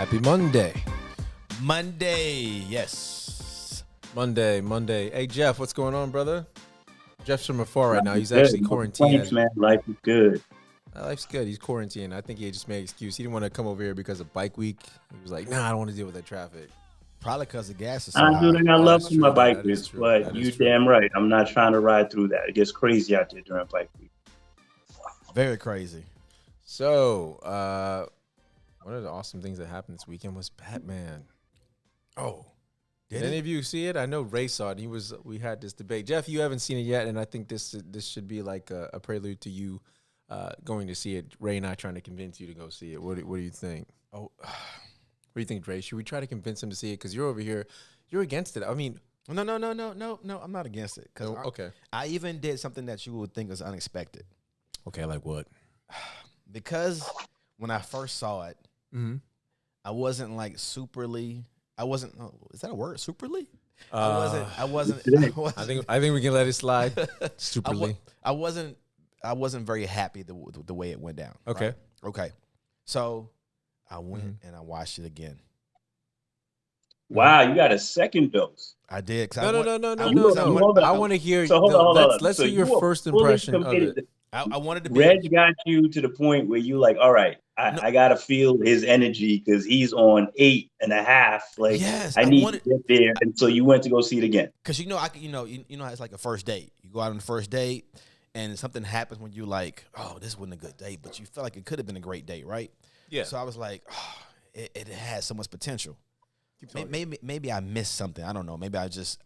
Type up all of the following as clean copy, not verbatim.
Happy Monday. Monday, yes. Monday. Hey, Jeff, what's going on, brother? Jeff's from afar right now. He's Good. actually No quarantined. complaints, man. Life is good. Life's good. He's quarantined. I think he just made an excuse. He didn't want to come over here because of bike week. He was like, nah, I don't want to deal with that traffic. Probably because the gas is so I high. do think I That love is my true. bike That is weeks, true. but That you is true. damn right. I'm not trying to ride through that. It gets crazy out there during bike week. Very crazy. So, one of the awesome things that happened this weekend was Batman. Oh, Did any of you see it? I know Ray saw it. We had this debate. Jeff, you haven't seen it yet, and I think this should be like a prelude to you going to see it. Ray and I trying to convince you to go see it. What do you think? Oh, What do you think, Ray? Should we try to convince him to see it? Because you're over here, you're against it. I mean, no. I'm not against it. Cause okay, I even did something that you would think was unexpected. okay, like what? Because when I first saw it, Mm-hmm. I wasn't like superly. I wasn't. Oh, is that a word? Superly? I wasn't. I think we can let it slide. Superly. I wasn't very happy the way it went down. Okay. Right? Okay. So I went and I watched it again. Wow, you got a second dose. I did. No. Hold I on. want to hear. So hold on. Let's So hear your you are first fully impression of committed. it. I wanted to be. Reg got you to the point where you like, all right, I got to feel his energy because he's on 8.5. Like, Yes, I need to get there. And so you went to go see it again. Because you know how it's like a first date. You go out on the first date, and something happens when you like, oh, this wasn't a good date, but you feel like it could have been a great date, right? Yeah. So I was like, oh, it had so much potential. Maybe I missed something. I don't know. Maybe I just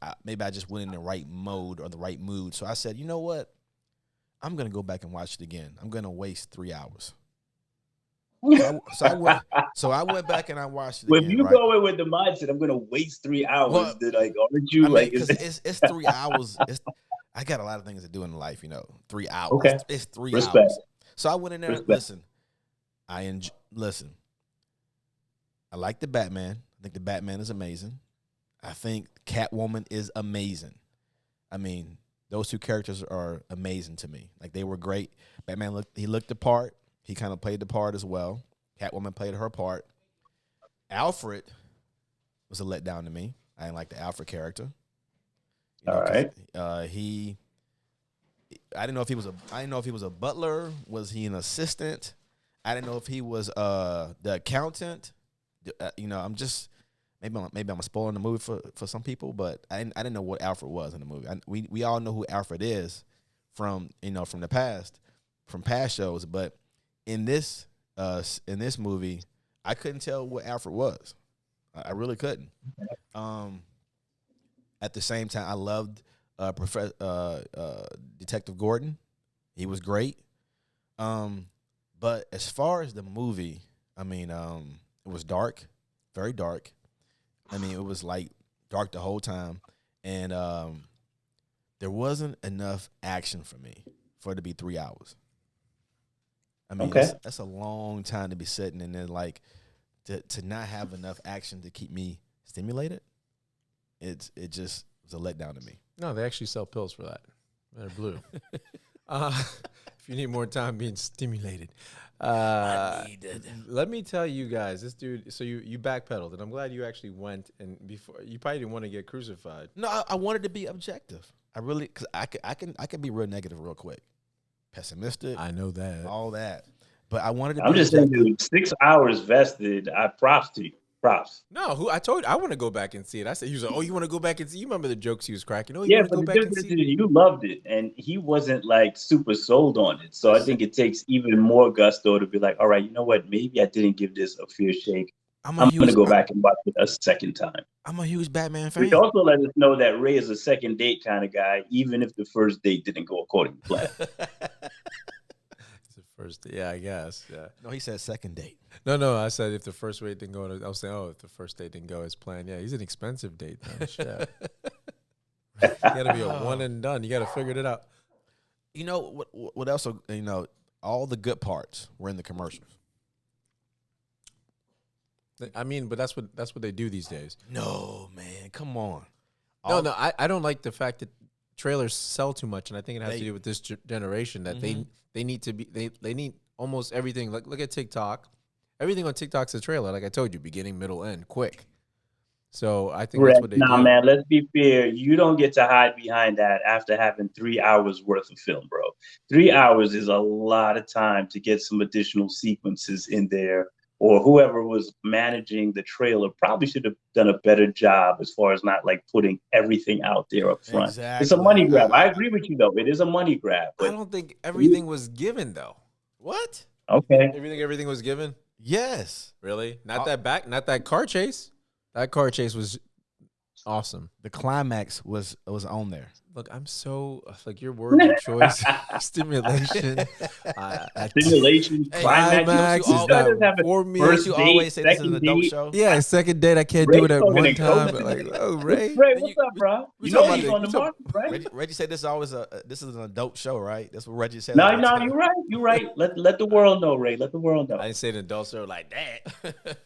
went in the right mode or the right mood. So I said, you know what? I'm gonna go back and watch it again. I'm gonna waste 3 hours. So I went back and I watched it Well, again. if you right? go in with the mindset, I'm going to waste 3 hours, Well, then like, aren't you like? because it's 3 hours. I got a lot of things to do in life, 3 hours. Okay. It's 3 Respect. hours. So I went in there. Respect. Listen. I like the Batman. I think the Batman is amazing. I think Catwoman is amazing. I mean, those two characters are amazing to me. Like, they were great. Batman looked the part. He kind of played the part as well. Catwoman played her part. Alfred was a letdown to me. I didn't like the Alfred character. All right. I didn't know if he was a butler. Was he an assistant? I didn't know if he was the accountant. I'm just maybe I'm spoiling the movie for some people, but I didn't know what Alfred was in the movie. We all know who Alfred is from the past, from past shows, but in this movie, I couldn't tell what Alfred was. I really couldn't. At the same time, I loved Detective Gordon. He was great. But as far as the movie, I mean, it was dark, very dark. I mean, it was like dark the whole time, and there wasn't enough action for me for it to be 3 hours. I mean, Okay. that's a long time to be sitting and then like to not have enough action to keep me stimulated. It just was a letdown to me. No, they actually sell pills for that. They're blue. If you need more time being stimulated. I needed. Let me tell you guys, this dude, so you backpedaled, and I'm glad you actually went, and before you probably didn't want to get crucified. No, I wanted to be objective. I really, because I can be real negative real quick, pessimistic, I know that. all that. But I wanted to. I'm be just saying, objective. dude, 6 hours vested. Props to you. Props. No, I told you I want to go back and see it. I said, he was like, oh, you want to go back and see? You remember the jokes he was cracking? Oh, you Yeah, want to but go the back and difference is see? you loved it, and he wasn't like super sold on it. So I think it takes even more gusto to be like, all right, you know what? Maybe I didn't give this a fair shake. I'm going to go back and watch it a second time. I'm a huge Batman fan. Which also let us know that Ray is a second date kind of guy, even if the first date didn't go according to plan. It's the first, yeah, I guess. Yeah. No, he said second date. No, I said if the first date didn't go, I was saying, if the first date didn't go as planned. Yeah, he's an expensive date, though. Shit. You got to be a one and done. You got to figure it out. You know what else? All the good parts were in the commercials. I mean, but that's what they do these days. No, man, come on. No, I don't like the fact that trailers sell too much, and I think it has to do with this generation that they need to be they need almost everything. Like, look at TikTok. Everything on TikTok's a trailer, like I told you, beginning, middle, end, quick. So I think that's what they Nah, do. man, let's be fair. You don't get to hide behind that after having 3 hours worth of film, bro. 3 hours is a lot of time to get some additional sequences in there. Or whoever was managing the trailer probably should have done a better job as far as not like putting everything out there up front. It's a Exactly. money grab. I agree with you though. It is a money grab. I But don't think everything was given though. What? okay. Everything was given? Yes. Really? Not that car chase. That car chase was awesome. The climax was on there. Look, I'm so like your words of choice, stimulation, Stimulation, climax You is guys not have a for me. first You date, always say this is an second adult date. show. Yeah, second date I can't Ray's do it at talking one in time. code. But like, oh Ray, Ray, what's up, bro? we You know talking he's about on the the- market, right? Reggie said this is an adult show, right? That's what Reggie said. No, you're right. You're right. Let the world know, Ray. Let the world know. I didn't say an adult show like that.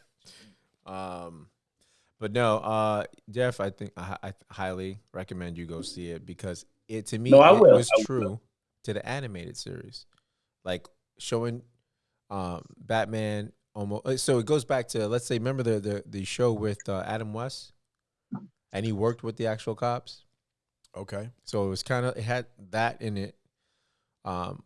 But no, Jeff, I think I highly recommend you go see it because to me No, I it will. was I will. true to the animated series, like showing Batman almost. So it goes back to, let's say, remember the show with Adam West, and he worked with the actual cops. Okay. So it was it had that in it.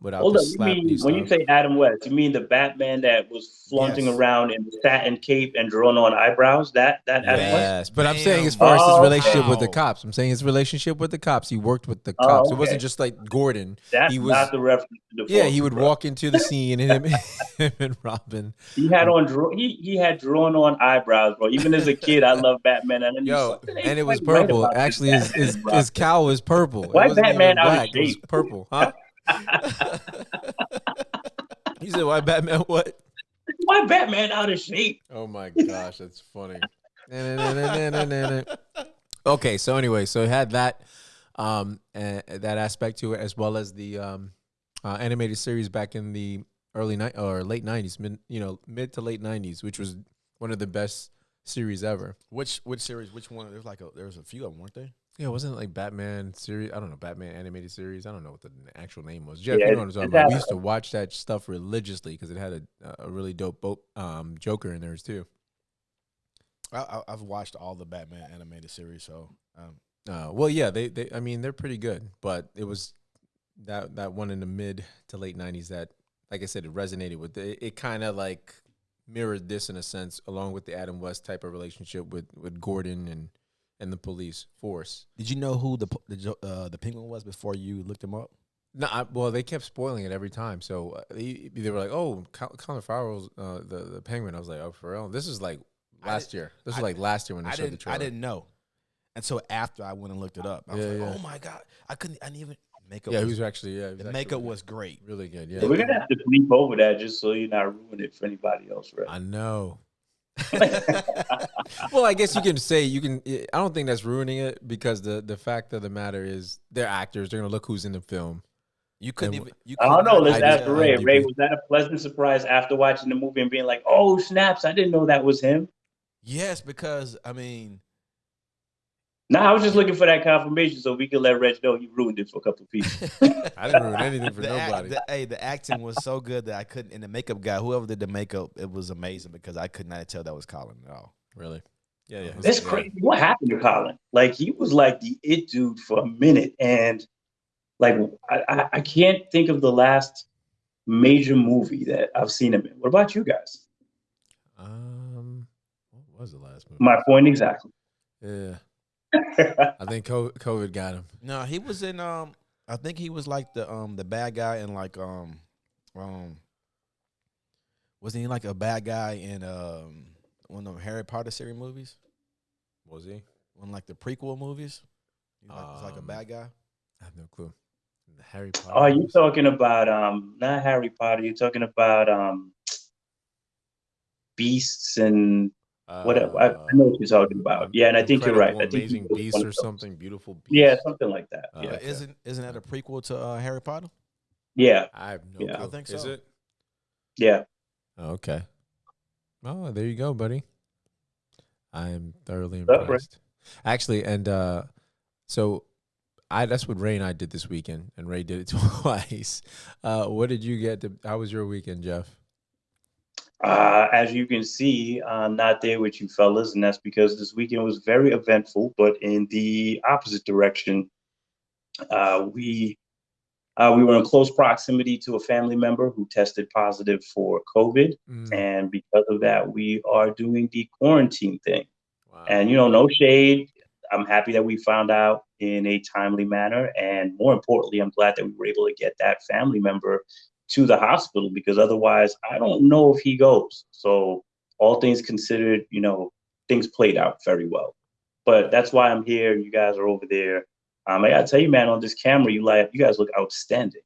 Without Hold the up. You slap mean when you say Adam West, you mean the Batman that was flaunting Yes. around in the satin cape and drawn on eyebrows? That Adam West? Yes, but I'm saying Damn. as far as his Oh, relationship with the wow. cops, I'm saying his relationship with the cops. He worked with the Oh, cops. It okay. wasn't just like Gordon. That's He was, not the reference to the yeah, he Fulton, would bro. walk into the scene and him and Robin. He had he had drawn on eyebrows, bro. Even as a kid, I loved Batman, and I knew Yo, something ain't and it was quite right purple. about this Actually, Batman, bro. his cowl was purple. Why It wasn't Batman even out of black. It was shape? purple, huh? He said, "Why Batman? What?" Why Batman out of shape? Oh my gosh, that's funny. Okay, so anyway, so it had that that aspect to it, as well as the animated series back in the late 90s, mid to late 90s, which was one of the best series ever. Which series? Which one? There was a few of them, weren't there? Yeah, wasn't it like Batman series? I don't know, Batman animated series. I don't know what the actual name was. Jeff, Yeah, you know what I'm talking about. We used to watch that stuff religiously because it had a really dope Joker in there too. I've watched all the Batman animated series, so Well, yeah, they I mean, they're pretty good, but it was that one in the mid to late 90s that, like I said, it resonated with it kind of like mirrored this in a sense, along with the Adam West type of relationship with Gordon and the police force. Did you know who the Penguin was before you looked him up? No, well, they kept spoiling it every time. So they were like, "Oh, Colin Farrell's the Penguin." I was like, "Oh, for real?" This is like last year. This was like last year when they showed the trailer. I didn't know until after I went and looked it up. I was like, "Oh my god, I didn't even makeup." Yeah, he was actually the makeup was great, really good. Yeah, So we're gonna have to bleep over that just so you're not ruining it for anybody else, right? I know. Well, I guess you can say I don't think that's ruining it because the fact of the matter is they're actors. They're gonna look who's in the film. You couldn't even. I don't know. Let's I ask Ray. did. Ray, was that a pleasant surprise after watching the movie and being like, "Oh snaps! I didn't know that was him." Yes, because I mean, No, I was just looking for that confirmation so we could let Reg know he ruined it for a couple of people. I didn't ruin anything for nobody. The acting was so good that I couldn't. And the makeup guy, whoever did the makeup, it was amazing because I could not tell that was Colin at all. Really? Yeah. That's crazy. What happened to Colin? Like he was like the it dude for a minute, and like I can't think of the last major movie that I've seen him in. What about you guys? What was the last movie? My point exactly. Yeah. I think COVID got him. No, he was in. I think he was like the bad guy in like wasn't he like a bad guy in one of the Harry Potter series movies? Was he? One like the prequel movies. He's like a bad guy. I have no clue. The Harry Potter. Oh, you're talking about not Harry Potter. You're talking about beasts and whatever. I know what you're talking about. Yeah, and I think you're right. I think Amazing Beasts or something. Beautiful Beasts. Yeah, something like that. Yeah. Yeah, Isn't that a prequel to Harry Potter? yeah, I have no clue. I think so. Is it? yeah. Okay. Oh, there you go, buddy. I am thoroughly What's up, impressed. Actually, and so that's what Ray and I did this weekend, and Ray did it twice. What did you get? How was your weekend, Jeff? As you can see, I'm not there with you fellas, and that's because this weekend was very eventful. But in the opposite direction, we we were in close proximity to a family member who tested positive for COVID, Mm, and because of that, we are doing the quarantine thing. wow. And no shade. I'm happy that we found out in a timely manner, and more importantly, I'm glad that we were able to get that family member to the hospital because otherwise, I don't know if he goes. So, all things considered, things played out very well. But that's why I'm here. You guys are over there. I gotta tell you, man, on this camera, you guys look outstanding.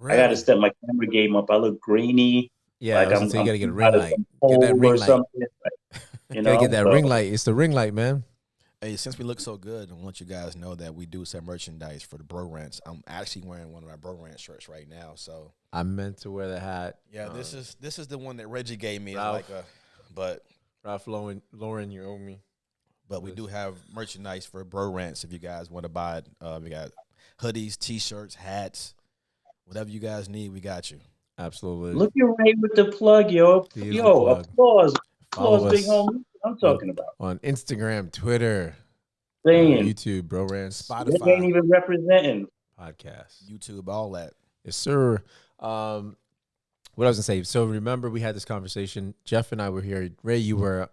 I gotta Really? step my camera game up. I look grainy, Yeah, I like was gonna I'm say you I'm gotta get a ring out of light. some Get that cold ring or light. something. Gotta get that ring So light. It's the ring light, man. Hey, since we look so good, I want you guys to know that we do some merchandise for the Bro-RantZ. I'm actually wearing one of my Bro-RantZ shirts right now. So I meant to wear the hat. yeah, this is the one that Reggie gave me. It's Ralph. like but Ralph Lauren, you owe me. we do have merchandise for Bro-RantZ if you guys want to buy it. We got hoodies, t-shirts, hats, whatever you guys need, we got you. Absolutely. look at Ray with the plug, yo. He is the Yo, plug. applause. Follow Applause, big us homie. I'm on talking about. on Instagram, Twitter, Saying, YouTube, Bro-RantZ Rick ain't Spotify, even representing. podcast. YouTube, all that. Yes, sir. What I was gonna say. So remember, we had this conversation. Jeff and I were here. Ray, you were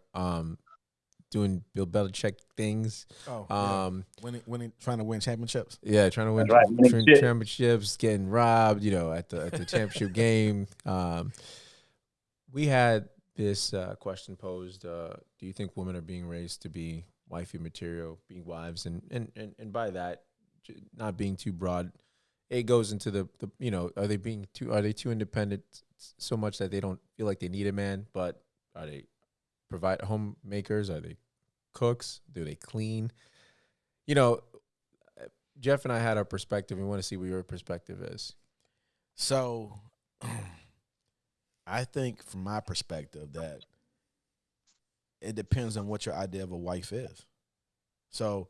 doing Bill Belichick things. Oh, winning, trying to win championships. Yeah, trying to win That's right. Winning shit. championships, getting robbed. At the championship game. We had this question posed. Do you think women are being raised to be wifey material, being wives, and by that, not being too broad, it goes into the are they too independent so much that they don't feel like they need a man, but are they provide homemakers? Are they cooks? Do they clean? Jeff and I had our perspective. We want to see what your perspective is. So I think from my perspective that it depends on what your idea of a wife is. So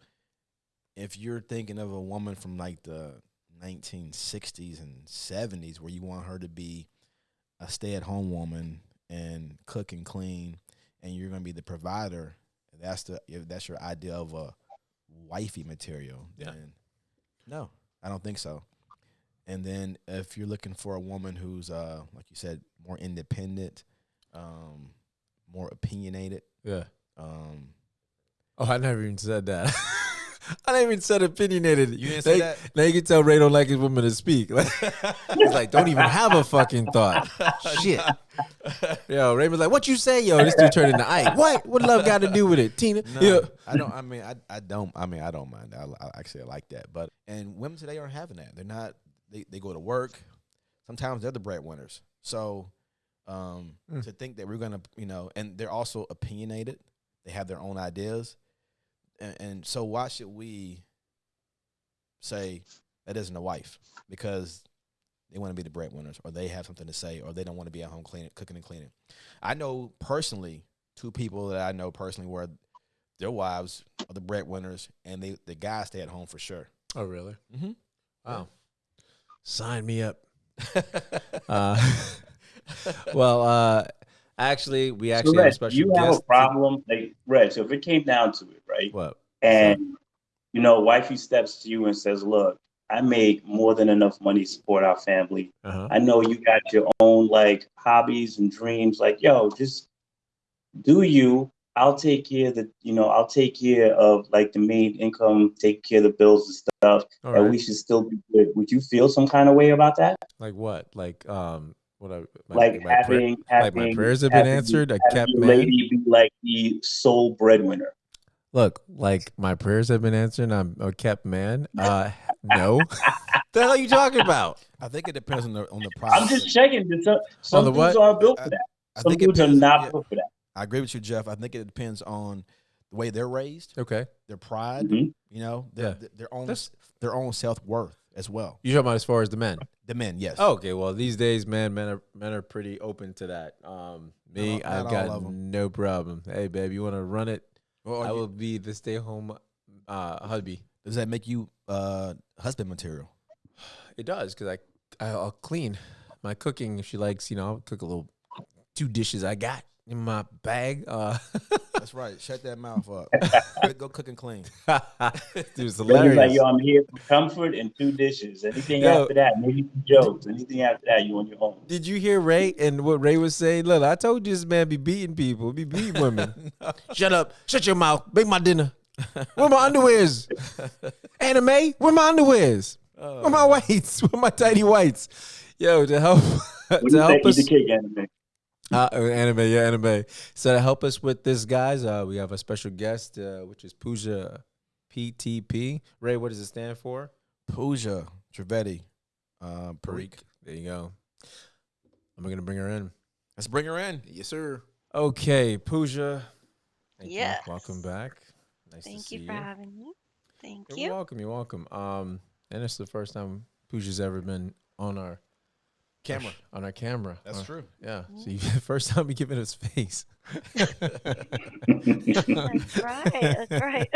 if you're thinking of a woman from like the 1960s and 70s where you want her to be a stay-at-home woman and cook and clean and you're going to be the provider, if that's your idea of a wifey material, then no, I don't think so. And then if you're looking for a woman who's like you said, more independent, more opinionated. Yeah. I never even said that. I never even said opinionated. You didn't say that? Now you can tell Ray don't like his woman to speak. He's like, don't even have a fucking thought. Shit. Yo, Ray was like, what you say? Yo, this dude turned into Ike. What love got to do with it, Tina? No, Yeah. I don't. I don't mind. I actually like that. But and women today aren't having that. They're not. They go to work. Sometimes they're the breadwinners. So to think that we're gonna, and they're also opinionated. They have their own ideas. And so why should we say that isn't a wife? Because they want to be the breadwinners, or they have something to say, or they don't want to be at home cooking and cleaning. I know personally 2 people that I know personally where their wives are the breadwinners, and the guys stay at home for sure. Oh, really? Mm-hmm. Wow. Sign me up. Well, actually, we So, have a Reg, special you have guest. a problem, like Reg. So if it came down to it, right? What? And wifey steps to you and says, "Look, I make more than enough money to support our family. Uh-huh. I know you got your own like hobbies and dreams. Like, yo, just do you. I'll take care of I'll take care of like the main income, take care of the bills and stuff, All and right. we should still be good." Would you feel some kind of way about that? Like what? Like what? Like having my prayers have been answered. I kept your man. lady be like the sole breadwinner. Look, like my prayers have been answered. I'm a kept man. No. The hell are you talking about? I think it depends on the process. I'm just checking. Some the dudes what? aren't built for that. I Some think it dudes are depends. not Yeah, built for that. I agree with you, Jeff. I think it depends on the way they're raised, Okay. their pride, Mhm. their own self-worth as well. You talking about as far as the men? The men, yes. Oh, okay. Well, these days, men are pretty open to that. Me, Not I've all got of 'em. no problem. Hey, babe, you want to run it? Well, I will be the stay-home hubby. does that make you husband material? It does because I'll clean my cooking if she likes. I'll cook a little two dishes I got in my bag. That's right. Shut that mouth up. Go cook and clean. It was Ray was like, hilarious. yo, I'm here for comfort and two dishes. Anything Yo, after that, maybe some jokes. Anything after that, you on your own. did you hear Ray and what Ray was saying? Look, I told you this man be beating people, be beating women. Shut up, shut your mouth, make my dinner. Where my underwears? Anime, where my underwears? Where my whites? Where my tiny whites? Yo, to help What to do you say? help Eat the us. cake, anime. Anime, yeah, anime. So to help us with this, guys, we have a special guest, which is PUJA PTP. Ray, what does it stand for? PUJA, Trivedi, PARIKH. There you go. I'm gonna bring her in. Let's bring her in. Yes, sir. Okay, PUJA. Thank you. Yes. Welcome back. Nice to Thank see you for having me. Thank You're you. welcome. You're welcome. And it's the first time PUJA's ever been on our Camera. On our camera. That's true. Yeah. So you, first time we giving us face. That's right. That's right.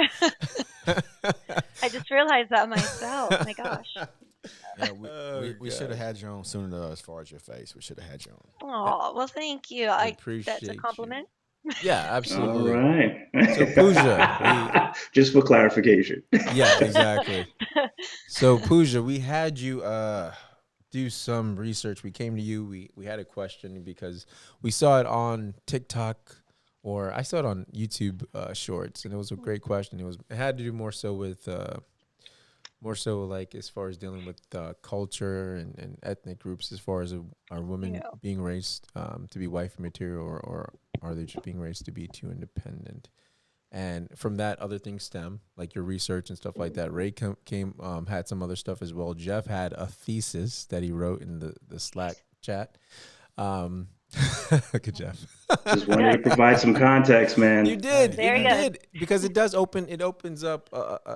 I just realized that myself. My gosh. Yeah, Oh, we should God. have had you on sooner though, as far as your face. We should have had you on. Oh, well, thank you. Appreciate That's a you. compliment. Yeah, All absolutely. right. So PUJA, Just for clarification. yeah, exactly. So PUJA, we had you do some research. We came to you. We had a question because we saw it on TikTok, or I saw it on YouTube Shorts, and it was a great question. It had to do more so with more so like as far as dealing with culture and ethnic groups, as far as are women Yeah. being raised to be wifey material, or are they just being raised to be too independent? And from that, other things stem, like your research and stuff like that. Ray came had some other stuff as well. Jeff had a thesis that he wrote in the Slack chat. Look at Jeff. Just wanted to provide some context, You man. did. Very You good. did. Because it does open. It opens up,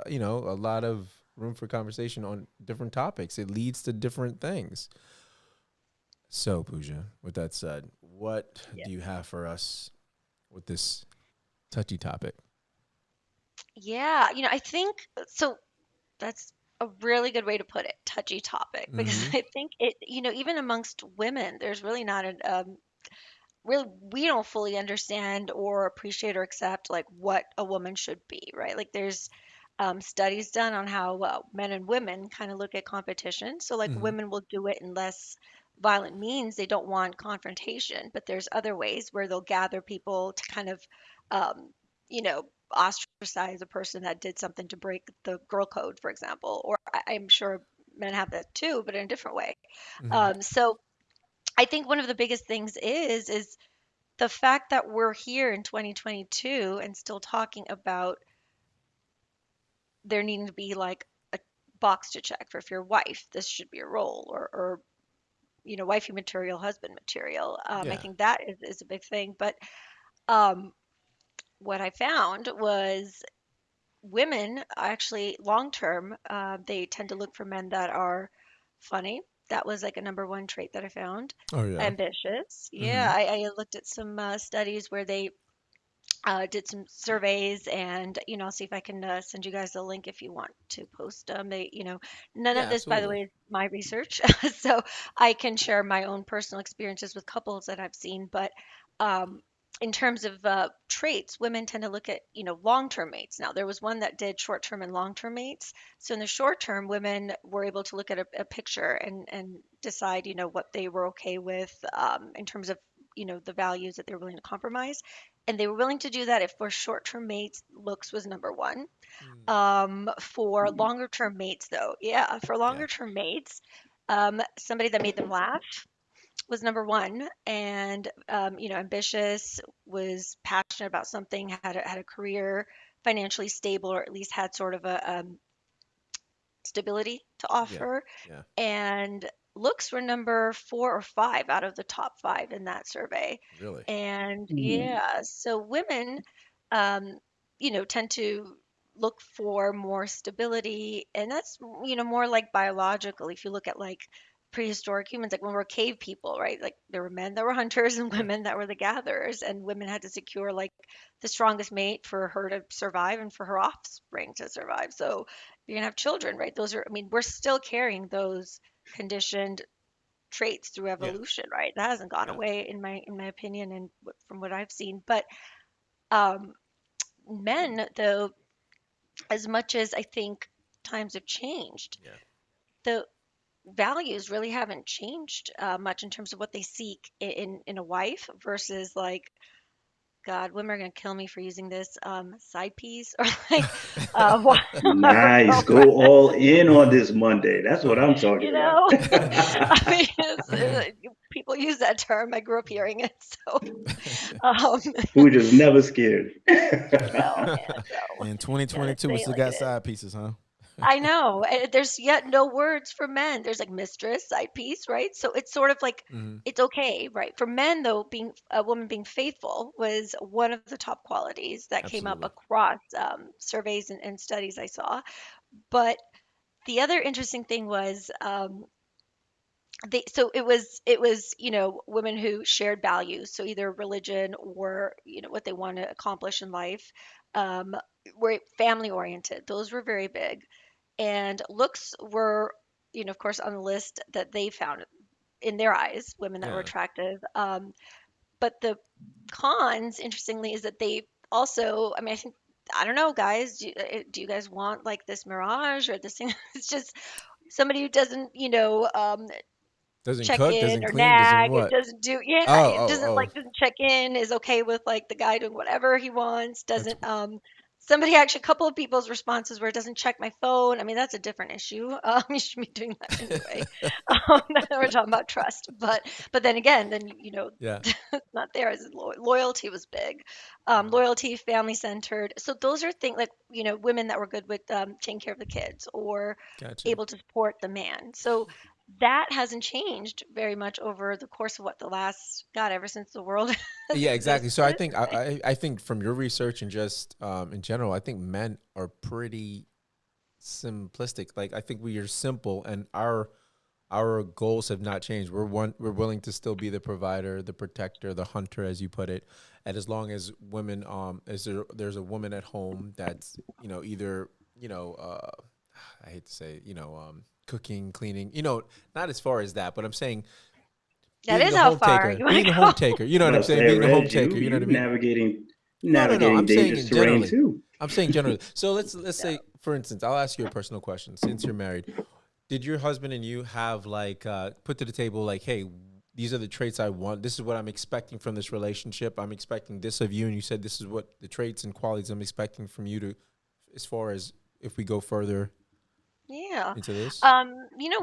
you know, a lot of room for conversation on different topics. It leads to different things. So, PUJA, with that said, what Yeah. do you have for us with this touchy topic? Yeah. I think so. That's a really good way to put it. Touchy topic, because Mm-hmm. I think it, even amongst women, there's really not an really, we don't fully understand or appreciate or accept like what a woman should be, right? Like there's studies done on how men and women kind of look at competition. So like Mm-hmm. women will do it in less violent means. They don't want confrontation, but there's other ways where they'll gather people to kind of, um, you know, ostracize a person that did something to break the girl code, for example. Or I'm sure men have that too, but in a different way. Mm-hmm. So I think one of the biggest things is the fact that we're here in 2022 and still talking about there needing to be like a box to check for if you're a wife, this should be a role, or wifey material, husband material. I Yeah. think that is a big thing. But um, what I found was women actually long term, they tend to look for men that are funny. That was like a number one trait that I found. Oh yeah. Ambitious. Yeah, Mm-hmm. I looked at some studies where they did some surveys, and I'll see if I can send you guys the link if you want to post them. None Yeah, of this, by the absolutely. way, is my research, so I can share my own personal experiences with couples that I've seen. But um, in terms of traits, women tend to look at long-term mates. Now, there was one that did short-term and long-term mates. So in the short term, women were able to look at a picture and decide what they were okay with in terms of the values that they're willing to compromise, and they were willing to do that if for short-term mates looks was number one. Mm. For Mhm. longer-term mates though, yeah, for Yeah. longer-term mates, somebody that made them laugh was number one, and ambitious, was passionate about something, had a career, financially stable, or at least had sort of a stability to Yeah. offer, Yeah. and looks were number four or five out of the top five in that survey. Really. And Hmm. yeah, so women, um, tend to look for more stability, and that's more like biological. If you look at like prehistoric humans, like when we're cave people, right? Like there were men that were hunters and Yeah. women that were the gatherers, and women had to secure like the strongest mate for her to survive and for her offspring to survive. So you're gonna have children, right? Those are, I mean, we're still carrying those conditioned traits through evolution, right? That hasn't gone away in my opinion, and from what I've seen. But um, men, though, as much as I think times have changed, Yeah. the values really haven't changed much in terms of what they seek in a wife versus like, God, women are gonna kill me for using this side piece or like wife or Nice. Go girlfriend. all in on this Monday. That's what I'm You talking know, about. I mean, people use that term. I grew up hearing it, so um, Puja's never scared. man. So In gotta 2022, we say it still like got it is. side pieces, huh? I know. There's yet no words for men. There's like mistress, side piece, right? So it's sort of like Mhm. it's okay, right? For men, though, being a woman being faithful was one of the top qualities that came up Absolutely. across surveys and studies I saw. But the other interesting thing was so it was women who shared values, so either religion or what they want to accomplish in life, um, were family oriented. Those were very big, and looks were of course on the list that they found in their eyes, women that were Yeah. attractive. But the cons, interestingly, is that they also, I mean, I think, I don't know, guys, do you guys want like this mirage or this thing? It's just somebody who doesn't Doesn't check cook, in doesn't or clean, doesn't nag. It what? doesn't do, yeah, Oh, it oh, doesn't oh. like doesn't check in, is okay with like the guy doing whatever he wants, That's doesn't somebody actually, a couple of people's responses were, it doesn't check my phone. I mean, that's a different issue. You should be doing that anyway. We're talking about trust, but then again, then yeah. it's not there. As loyalty was big, Mhm. loyalty, family centered. So those are things like women that were good with taking care of the kids or Gotcha. able to support the man. So that hasn't changed very much over the course of what the last, God, ever since the world has Yeah, exactly. So I existed. think I think from your research and just in general, I think men are pretty simplistic. Like I think we are simple, and our goals have not changed. We're willing to still be the provider, the protector, the hunter, as you put it. And as long as women, as there's a woman at home that's either I hate to say cooking, cleaning, not as far as that, but I'm saying That being is the how home far taker, you want being to the go. home taker. You know I'm what I'm about to saying? say, Being the home Reg, taker. You know what I mean? navigating No. I'm saying dangerous in terrain generally. too. I'm saying generally. So let's No. say, for instance, I'll ask you a personal question. Since you're married, did your husband and you have like put to the table like, hey, these are the traits I want. This is what I'm expecting from this relationship. I'm expecting this of you, and you said this is what the traits and qualities I'm expecting from you to, as far as if we go further Yeah. into this.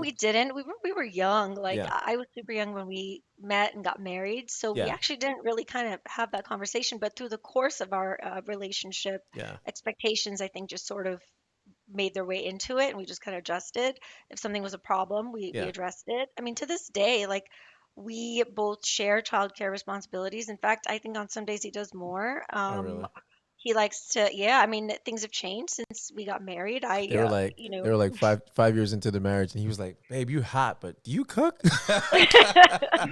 We didn't. We were young. Like Yeah. I was super young when we met and got married, so we Yeah. actually didn't really kind of have that conversation. But through the course of our relationship, Yeah. expectations, I think, just sort of made their way into it, and we just kind of adjusted. If something was a problem, we Yeah. addressed it. I mean, to this day, like we both share childcare responsibilities. In fact, I think on some days he does more. Oh, really? He likes to, yeah. I mean, things have changed since we got married. They were like they were like five years into the marriage, and he was like, "Babe, you hot, but do you cook?"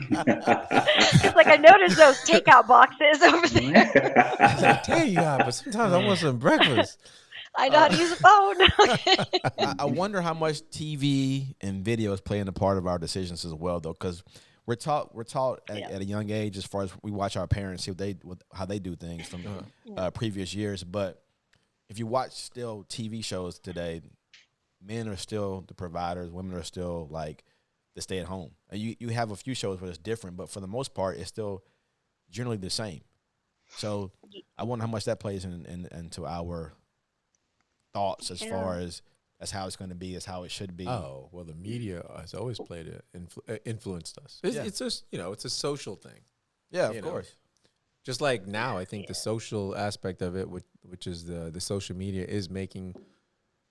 It's like I noticed those takeout boxes over there. He's like, "Damn, you hot, but sometimes I want some breakfast." I know how Uh, to use a phone. I wonder how much TV and videos play in a part of our decisions as well, though, because we're taught Yeah. at a young age, as far as we watch our parents see how they do things from Yeah. previous years. But if you watch still TV shows today, men are still the providers, women are still like the stay at home. And you have a few shows where it's different, but for the most part, it's still generally the same. So I wonder how much that plays into our thoughts as Yeah. far as that's how it's going to be, as how it should be. oh well, the media has always played it, influenced us. It's, Yeah. it's just it's a social thing. Yeah, you of know. course. Just like now, I think the Yeah. social aspect of it, which is the social media, is making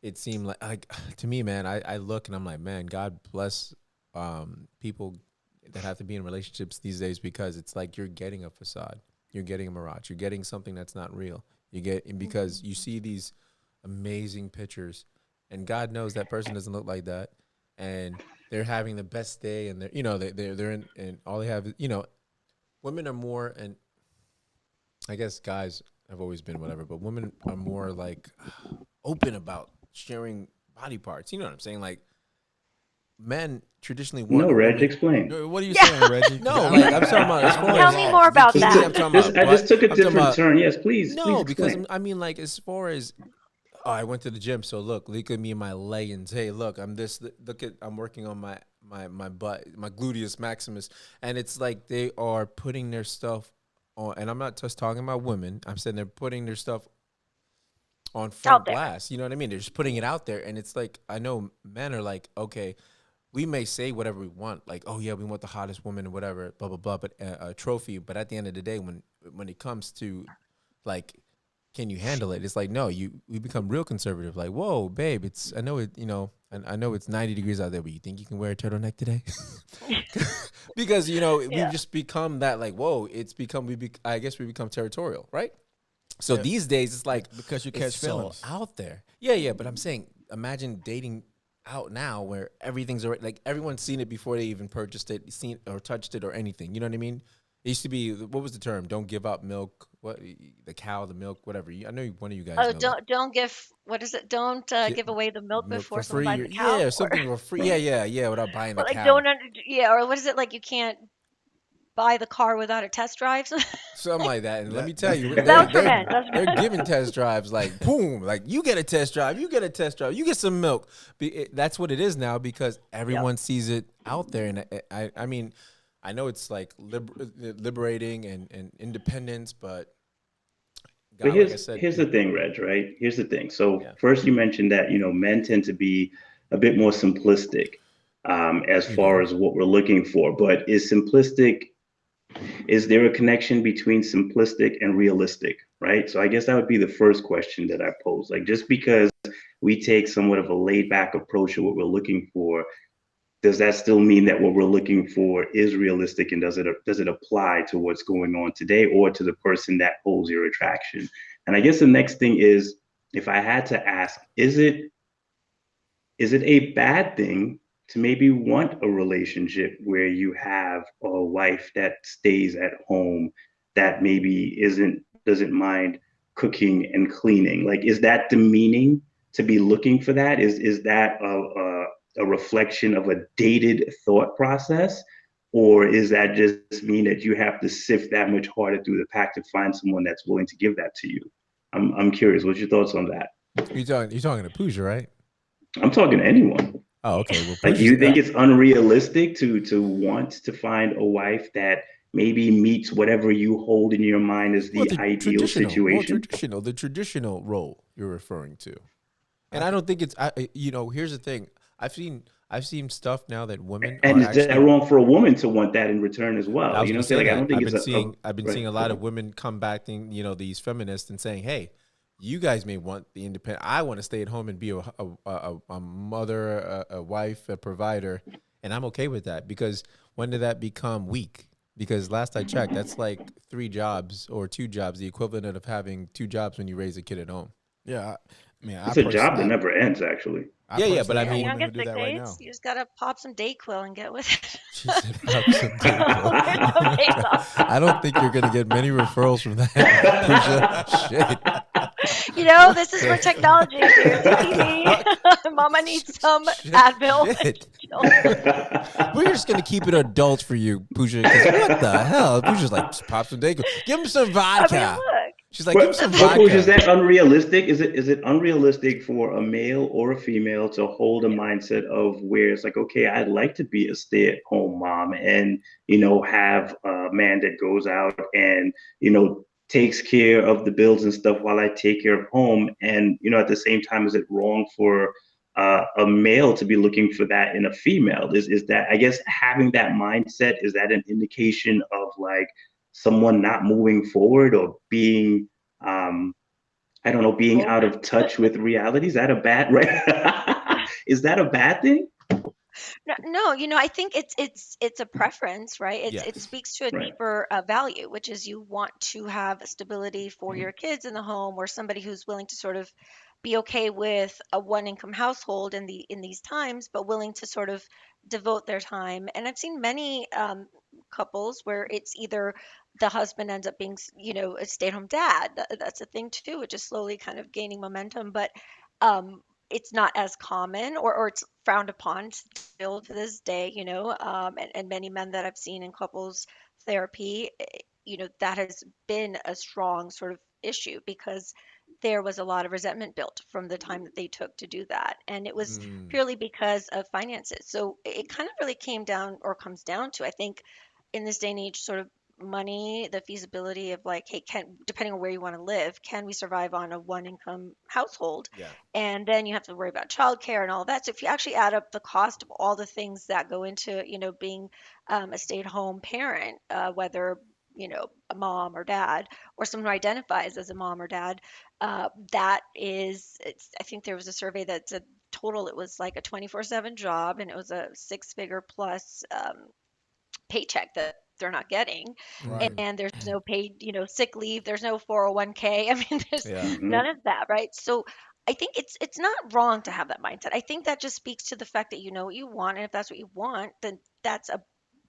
it seem like to me, man. I look and I'm like, man, God bless people that have to be in relationships these days, because it's like you're getting a facade, you're getting a mirage, you're getting something that's not real. You get and because you see these amazing pictures, and God knows that person doesn't look like that, and they're having the best day, and they're in, and all they have is women are more, and I guess guys have always been whatever, but women are more like open about sharing body parts. You know what I'm saying? Like men traditionally want No, a Reg, woman. explain. What are you Yeah. saying, Reggie? 'Cause No, I'm like not, I'm talking about as far Tell as me more about bikini. that. I'm talking Just about I just butt. took a I'm talking different about turn. Yes, please no, because explain. I mean, like as far as oh, I went to the gym, so look at me in my leggings. Hey, look, I'm this. Look at I'm working on my butt, my gluteus maximus, and it's like they are putting their stuff on. And I'm not just talking about women. I'm saying they're putting their stuff on Out front there. blast. You know what I mean? They're just putting it out there, and it's like I know men are like, okay, we may say whatever we want, like, oh yeah, we want the hottest woman or whatever, blah blah blah, but a trophy. But at the end of the day, when it comes to like, can you handle it? It's like no, we become real conservative. Like, whoa, babe, it's I know it, I know it's 90 degrees out there, but you think you can wear a turtleneck today? Because we've Yeah. just become that like, whoa, it's become I guess we become territorial, right? So yeah, these days it's like because you it's catch so feelings. out there. Yeah, yeah, but I'm saying imagine dating out now where everything's already like everyone's seen it before they even purchased it, seen or touched it or anything. You know what I mean? It used to be what was the term? Don't give up milk. What the cow, the milk, whatever. I know one of you guys Oh, know that. don't give, what is it? Don't Get give away the milk milk before for someone free. buys the cow. Yeah, or Or something for free. Yeah, yeah, yeah. Without buying the or like cow. yeah, or what is it, like you can't buy the car without a test drive? Something like that. And let me That tell that you, That was for men. That was they're for men. giving test drives like boom, like you get a test drive, you get a test drive, you get some milk. That's what it is now because Yep. everyone sees it out there, and I mean, I know it's like liberating and independence, but But God, like I said, here's the thing, Reg, right? Here's the thing. So yeah, first you mentioned that, men tend to be a bit more simplistic as you far do. as what we're looking for. But is there a connection between simplistic and realistic, right? So I guess that would be the first question that I pose. Like just because we take somewhat of a laid back approach to what we're looking for, does that still mean that what we're looking for is realistic, and does it apply to what's going on today or to the person that holds your attraction? And I guess the next thing is, if I had to ask, is it a bad thing to maybe want a relationship where you have a wife that stays at home, that maybe isn't doesn't mind cooking and cleaning? Like, is that demeaning to be looking for that? Is that a reflection of a dated thought process? Or is that just mean that you have to sift that much harder through the pack to find someone that's willing to give that to you? I'm curious. What's your thoughts on that? You talking to Pooja, right? I'm talking to anyone. Oh, okay. Well, Like, do Pooja's you think it's unrealistic to want to find a wife that maybe meets whatever you hold in your mind as well the ideal situation? the traditional role you're referring to. And I don't think it's here's the thing. I've seen I've seen stuff now that women And are is that actually wrong for a woman to want that in return as I well? was You know going what to I'm saying? say Like, I that don't think it's a I've been right. seeing a Go lot of ahead. women come back these feminists and saying, "Hey, you guys may want the independent. I want to stay at home and be a mother, a wife, a provider, and I'm okay with that because when did that become weak? Because last I checked, that's like 3 jobs or 2 jobs, the equivalent of having 2 jobs when you raise a kid at home. yeah. I mean, It's a job that never ends, actually. I Yeah, yeah, but personally I Yeah, know you don't mean, women who get do sick that right days. now. You just gotta pop some Dayquil and get with it. she said have some Dayquil. Get Oh those my days god, off. I don't think you're gonna get many referrals from that, Pooja. Shit. What This is where the technology appears. See me. fuck? Mama needs some Shit. Advil. Shit. Chill. We're just gonna keep it adults for you, Pooja. Because what the hell? Pooja's like, just pop some Dayquil. Give him some I mean, vodka. look. She's like, give him some But Pooja, is vodka. that unrealistic? Is it unrealistic for a male or a female to hold a mindset of where it's like, okay, I'd like to be a stay-at-home mom and have a man that goes out and takes care of the bills and stuff while I take care of home, and at the same time, is it wrong for a male to be looking for that in a female? Is that, I guess, having that mindset, is that an indication of like someone not moving forward or being um I don't know, being Woke. out of touch with reality? Is that a bad right? Is that a bad thing? No, no, I think it's a preference, right? It Yes. speaks to a Right. deeper value, which is you want to have stability for your kids in the home, or somebody who's willing to sort of be okay with a one income household in these times, but willing to sort of devote their time. And I've seen many couples where it's either the husband ends up being, a stay at home dad. That's a thing too, which is slowly kind of gaining momentum. But it's not as common, or it's frowned upon still to this day, and many men that I've seen in couples therapy, that has been a strong sort of issue because there was a lot of resentment built from the time that they took to do that. And it was Mm. purely because of finances. So it kind of really came down, or comes down to, I think, in this day and age, sort of money, the feasibility of like, hey, depending on where you want to live, can we survive on a one income household? Yeah. And then you have to worry about childcare and all that. So if you actually add up the cost of all the things that go into, being a stay-at-home parent, whether a mom or dad, or someone who identifies as a mom or dad, I think there was a survey that said total it was like a 24/7 job, and it was a six-figure plus paycheck that they're not getting. Right. Mm. And there's no paid, sick leave, there's no 401k. I mean, there's Yeah. Hmm. none of that, right? So I think it's not wrong to have that mindset. I think that just speaks to the fact that you know what you want, and if that's what you want, then that's a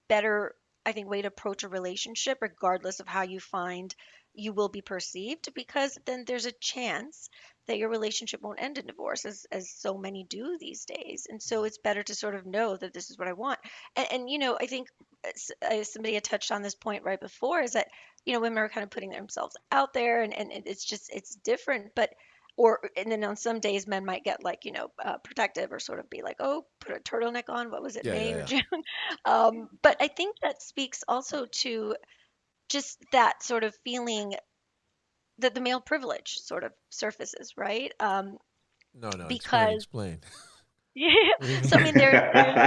better, I think, way to approach a relationship, regardless of how you find you will be perceived, because then there's a chance that your relationship won't end in divorce, as so many do these days. And so it's better to sort of know that this is what I want. And I think somebody had touched on this point right before, is that women are kind of putting themselves out there, and it's different, but and then on some days men might get like protective, or sort of be like, oh, put a turtleneck on, what was it, Yeah. May Yeah. or Yeah. June? But I think that speaks also to just that sort of feeling that the male privilege sort of surfaces, right? No. No. Explain. Because Explain. yeah, What do you so I mean? mean,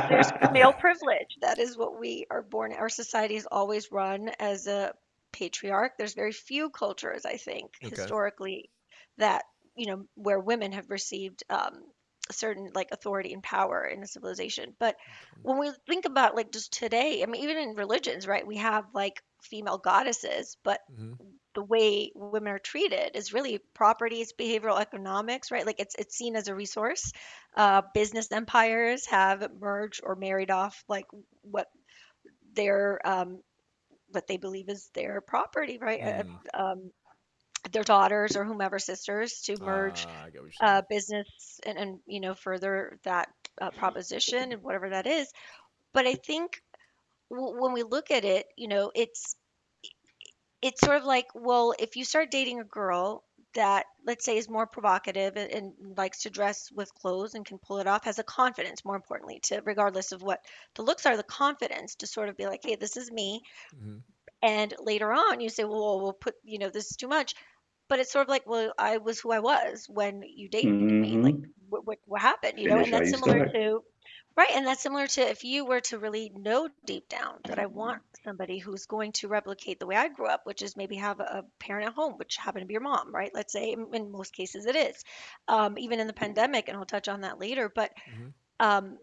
there's male privilege. That is what we are born. Our society is always run as a patriarch. There's very few cultures, I think, Okay. historically, that where women have received a certain like authority and power in a civilization. But when we think about like just today, I mean, even in religions, right? We have like female goddesses, but Hmm. the way women are treated is really properties, behavioral economics, right? Like it's seen as a resource. Business empires have merged or married off like what their what they believe is their property, right? Mm. Their daughters or whomever, sisters, to merge I get what you're saying. business and further that proposition and whatever that is. But I think when we look at it, it's sort of like, well, if you start dating a girl that, let's say, is more provocative and likes to dress with clothes and can pull it off, has a confidence, more importantly, to regardless of what the looks are, the confidence to sort of be like, hey, this is me. Hmm. And later on, you say, well, we'll put, this is too much. But it's sort of like, well, I was who I was when you dated me. Like, Hmm. what happened, Finish And how that's you similar start. to, right? And that's similar to if you were to really know deep down that I want somebody who's going to replicate the way I grew up, which is maybe have a parent at home, which happened to be your mom, right? Let's say in most cases it is. Even in the pandemic, and I'll touch on that later. But Hmm.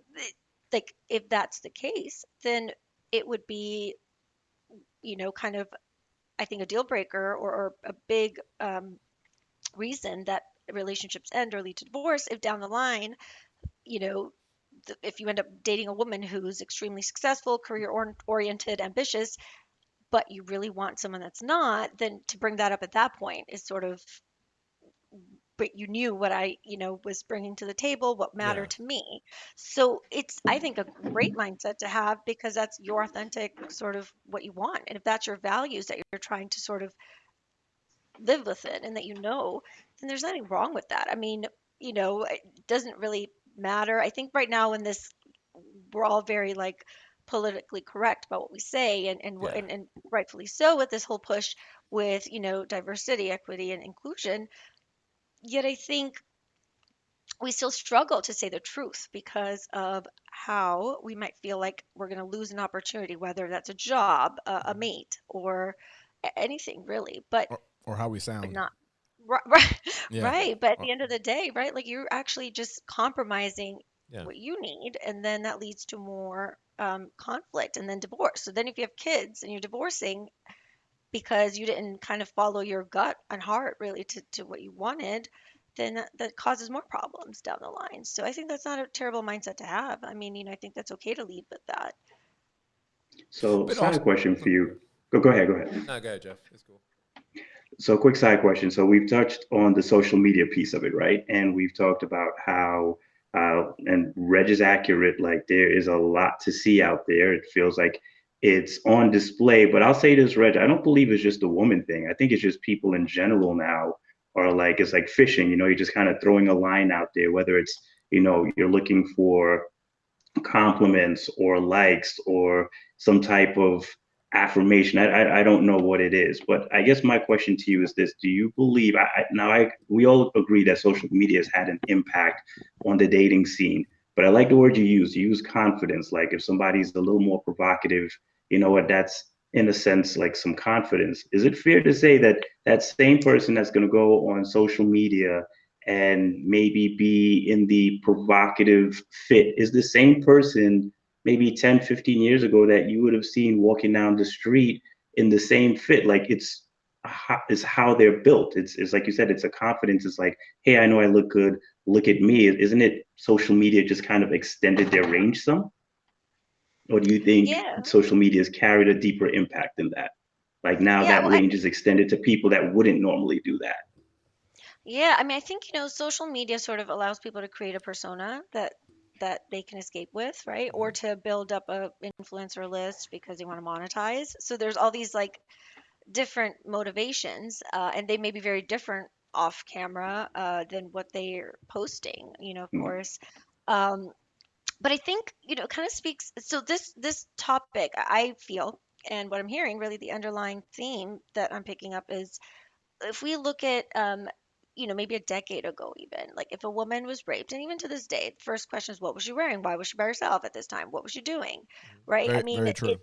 like, if that's the case, then it would be, kind of, I think, a deal breaker, or a big reason that relationships end or lead to divorce if down the line, you know, if you end up dating a woman who's extremely successful, career oriented, ambitious, but you really want someone that's not, then to bring that up at that point is sort of, but you knew what I, was bringing to the table, what Yeah. mattered to me. So it's, I think, a great mindset to have, because that's your authentic sort of what you want. And if that's your values that you're trying to sort of live with it, and that then there's nothing wrong with that. I mean, it doesn't really matter. I think right now in this, we're all very like politically correct about what we say, Yeah. and rightfully so, with this whole push with diversity, equity, and inclusion. Yet I think we still struggle to say the truth because of how we might feel like we're going to lose an opportunity, whether that's a job, a Hmm. mate, or anything really. But Or how we sound. not right, right, Yeah. right. But at Or- the end of the day, right, like you're actually just compromising Yeah. what you need, and then that leads to more conflict, and then divorce. So then if you have kids and you're divorcing because you didn't kind of follow your gut and heart really to what you wanted, then that causes more problems down the line. So I think that's not a terrible mindset to have. I mean, I think that's okay to lead with that. So, But side also, question no, for you. Go ahead. Go ahead. go ahead, Jeff. It's cool. So quick side question. So we've touched on the social media piece of it, right? And we've talked about how, and Reg is accurate, like there is a lot to see out there. It feels like it's on display. But I'll say this, Reg, I don't believe it's just a woman thing. I think it's just people in general now are like, it's like fishing, you're just kind of throwing a line out there, whether it's, you're looking for compliments or likes or some type of affirmation. I don't know what it is, but I guess my question to you is this: do you believe? We all agree that social media has had an impact on the dating scene, but I like the word you use. You use confidence. Like if somebody's a little more provocative, you know what? That's in a sense like some confidence. Is it fair to say that that same person that's going to go on social media and maybe be in the provocative fit is the same person maybe 10, 15 years ago that you would have seen walking down the street in the same fit? Like it's how they're built. It's like you said, it's a confidence. It's like, hey, I know I look good. Look at me. Isn't it social media just kind of extended their range some? Or do you think Yeah. social media has carried a deeper impact than that? Like now Yeah. that Well, range is extended to people that wouldn't normally do that. yeah. I mean, I think, social media sort of allows people to create a persona that they can escape with, right? Or to build up a influencer list because they want to monetize. So there's all these like different motivations, and they may be very different off camera than what they're posting, of Mm. course. Um, but I think, it kind of speaks. So this topic, I feel, and what I'm hearing, really the underlying theme that I'm picking up is if we look at maybe a decade ago, even like if a woman was raped, and even to this day, the first question is, what was she wearing? Why was she by herself at this time? What was she doing? Right? I Very, mean, very true.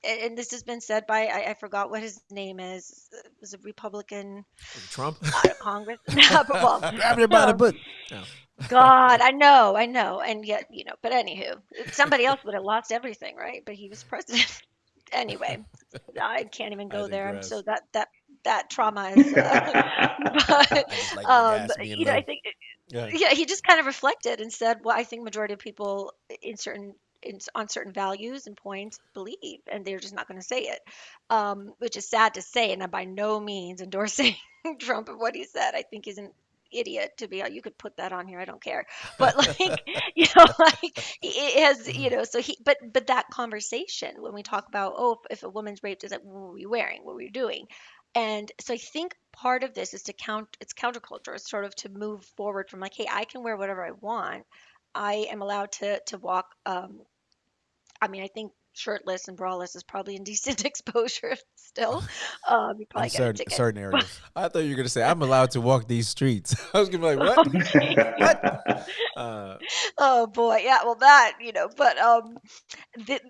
and this has been said by, I forgot what his name is. It was a Republican Was it Trump? out of Congress. No, but well, Grab your by the no, butt. No. God, I know, and yet, but anywho, somebody else would have lost everything, right? But he was president. Anyway, I can't even I go there. I'm digress. so that trauma is, but I just like my gas being I low. think, Yeah. yeah, he just kind of reflected and said, well, I think majority of people on certain values and points believe, and they're just not going to say it, which is sad to say, and I'm by no means endorsing Trump and what he said. I think he's an idiot, to be. You could put that on here, I don't care, but like, like it has, so but that conversation when we talk about, oh, if a woman's raped, is like, what were you wearing, what were you doing? And so I think part of this is it's counterculture. It's sort of to move forward from like, hey, I can wear whatever I want. I am allowed to walk. I mean, I think shirtless and braless is probably indecent exposure still. You In probably get a certain ticket. certain areas. I thought you were gonna say I'm allowed to walk these streets. I was gonna be like, what? What? Oh boy, yeah. Well, but th-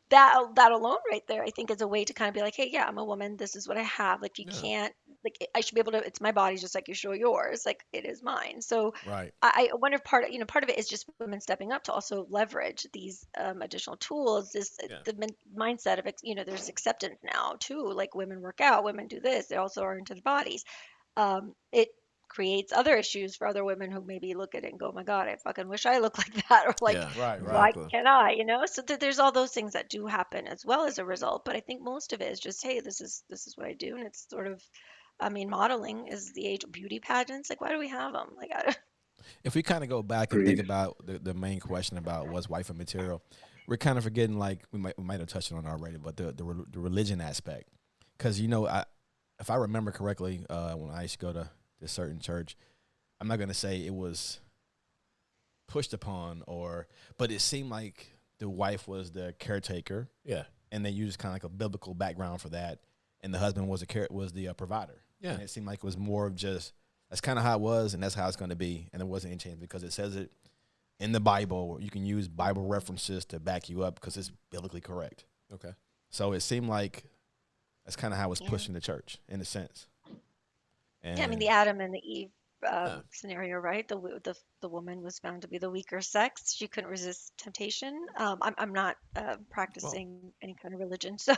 that alone right there, I think, is a way to kind of be like, hey, yeah, I'm a woman. This is what I have. Like, you Yeah. can't, like, I should be able to. It's my body, just like you show yours. Like, it is mine. So Right. I wonder if part of it is just women stepping up to also leverage these additional tools. This Yeah. the mindset of there's acceptance now too. Like, women work out, women do this. They also are into their bodies. It creates other issues for other women who maybe look at it and go, "Oh my God, I fucking wish I looked like that," or like, Yeah. Right, right. "Why Exactly. can't I?" So there's all those things that do happen as well as a result. But I think most of it is just, hey, this is what I do, and it's sort of, I mean, modeling is the age of beauty pageants. Like, why do we have them? Like, If we kind of go back and think Agreed. about the main question about what's wife and material, we're kind of forgetting, like we might have touched on it already, but the religion aspect. Because if I remember correctly, when I used to go to this certain church, I'm not gonna say it was pushed upon, but it seemed like the wife was the caretaker, Yeah. and they used kind of like a biblical background for that, and the husband was the provider. Yeah. And it seemed like it was more of just that's kind of how it was, and that's how it's going to be, and there wasn't any change because it says it in the Bible. You can use Bible references to back you up because it's biblically correct. Okay. So it seemed like that's kind of how it's yeah, pushed in the church in a sense. yeah. I mean, And the Adam and the Eve Yeah. scenario, right? The woman was found to be the weaker sex. She couldn't resist temptation. I'm not Well, practicing any kind of religion, so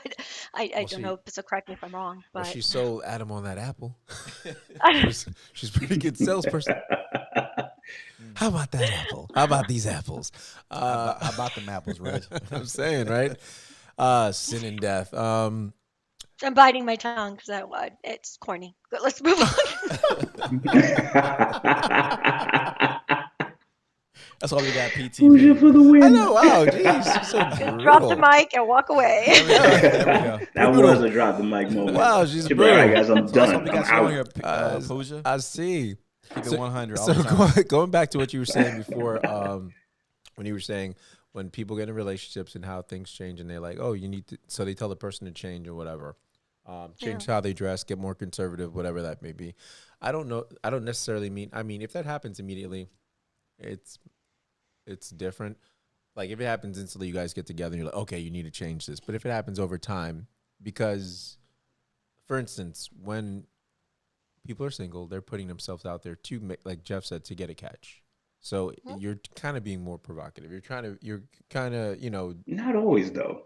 I well, don't she know. So correct me if I'm wrong, well but she sold Adam on that apple. She's a pretty good salesperson. How about that apple? How about these apples? how about the apples, Reg? I'm saying, right? Sin and death. I'm biting my tongue because it's corny. But let's move on. That's why we got PUJA PTP. for the I win. know. Wow, jeez, so Just drop the brutal. mic and walk away. There we go. There we go. That Brutal. was a drop the mic moment. Wow, she's She'll be like, all right, brutal. guys, I'm So that's why done. we I'm got you on here, out. PUJA. I see. Keep it So- 100 all So the time. going back to what you were saying before, when you were saying when people get in relationships and how things change, and they're like, oh, you need to, so they tell the person to change or whatever, change how they dress, get more conservative, whatever that may be. I don't know. I don't necessarily mean. I mean, if that happens immediately, it's different. Like if it happens instantly, you guys get together and you're like, okay, you need to change this. But if it happens over time, because, for instance, when people are single, they're putting themselves out there to make, like Jeff said, to get a catch. So you're kind of being more provocative. You're kind of, Not always, though.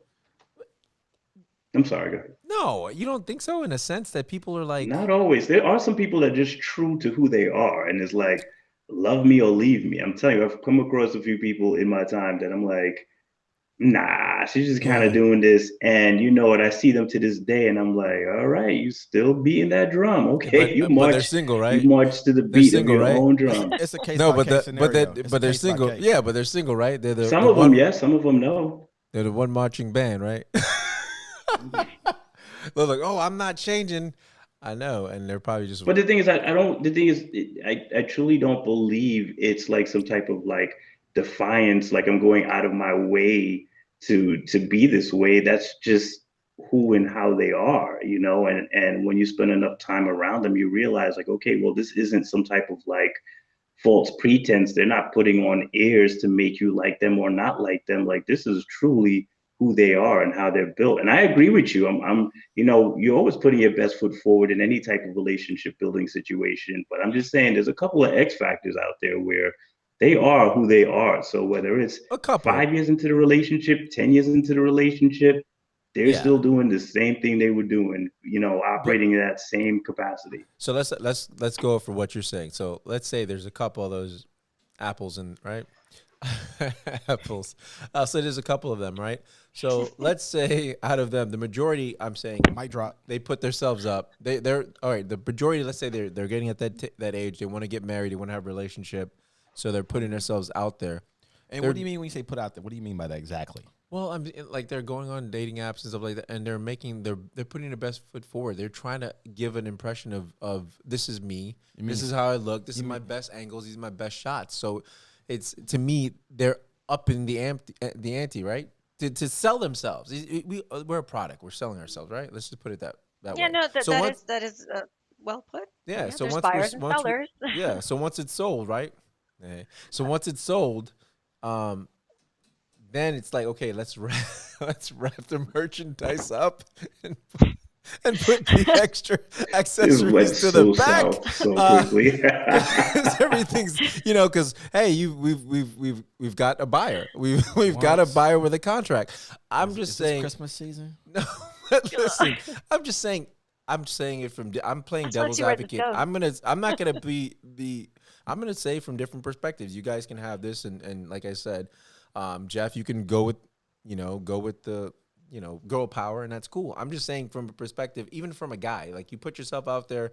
I'm sorry, guys. no, you don't think so, in a sense that people are like, Not always. There are some people that are just true to who they are, and it's like, love me or leave me. I'm telling you, I've come across a few people in my time that I'm like, nah, she's just kind of doing this. And you know what? I see them to this day, and I'm like, all right, you still beating that drum. Okay, but they're single, right? You march to the beat single, of your right? own drum. It's a case No, by but case scenario. but they're single. Yeah, but they're single, right? They're Some of them, yes. Some of them, no. They're the one marching band, right? They're like, oh, I'm not changing. I know, and they're probably just. But the thing is, I don't. The thing is, I truly don't believe it's like some type of like defiance. Like I'm going out of my way to be this way. That's just who and how they are, you know. And when you spend enough time around them, you realize like, okay, well, this isn't some type of like false pretense. They're not putting on airs to make you like them or not like them. Like this is truly who they are and how they're built. And I agree with you. You know, you're always putting your best foot forward in any type of relationship building situation. But I'm just saying there's a couple of X factors out there where they are who they are. So whether it's a couple 5 years into the relationship, 10 years into the relationship, they're still doing the same thing they were doing, you know, operating in that same capacity. So let's go for what you're saying. So let's say there's a couple of those apples in, right? Apples. So there's a couple of them, right? So let's say out of them, the majority, I'm saying, mic drop. They put themselves up. They're all right. The majority, let's say they're getting at that age. They want to get married. They want to have a relationship. So they're putting themselves out there. And what do you mean when you say put out there? What do you mean by that exactly? Well, I'm like they're going on dating apps and stuff like that, and they're putting their best foot forward. They're trying to give an impression of this is me. This is how I look. This is my best angles. These are my best shots. So it's, to me, they're up in the ante, right? To sell themselves. We're a product. We're selling ourselves, right? Let's just put it that way. Yeah, no, that is well put. Yeah. So there's once buyers and sellers. yeah. So once it's sold, right? Yeah. So once it's sold, then it's like, okay, let's wrap the merchandise up and put the extra accessories to the back. So quickly. Everything's, because hey, we've got a buyer. We've got a buyer with a contract. I'm just saying, Christmas season. No, listen. I'm just saying. I'm saying it from. I'm playing devil's advocate. I'm not gonna be. I'm gonna say from different perspectives. You guys can have this, and like I said, Jeff, you can go with the girl power, and that's cool. I'm just saying from a perspective, even from a guy, like you put yourself out there,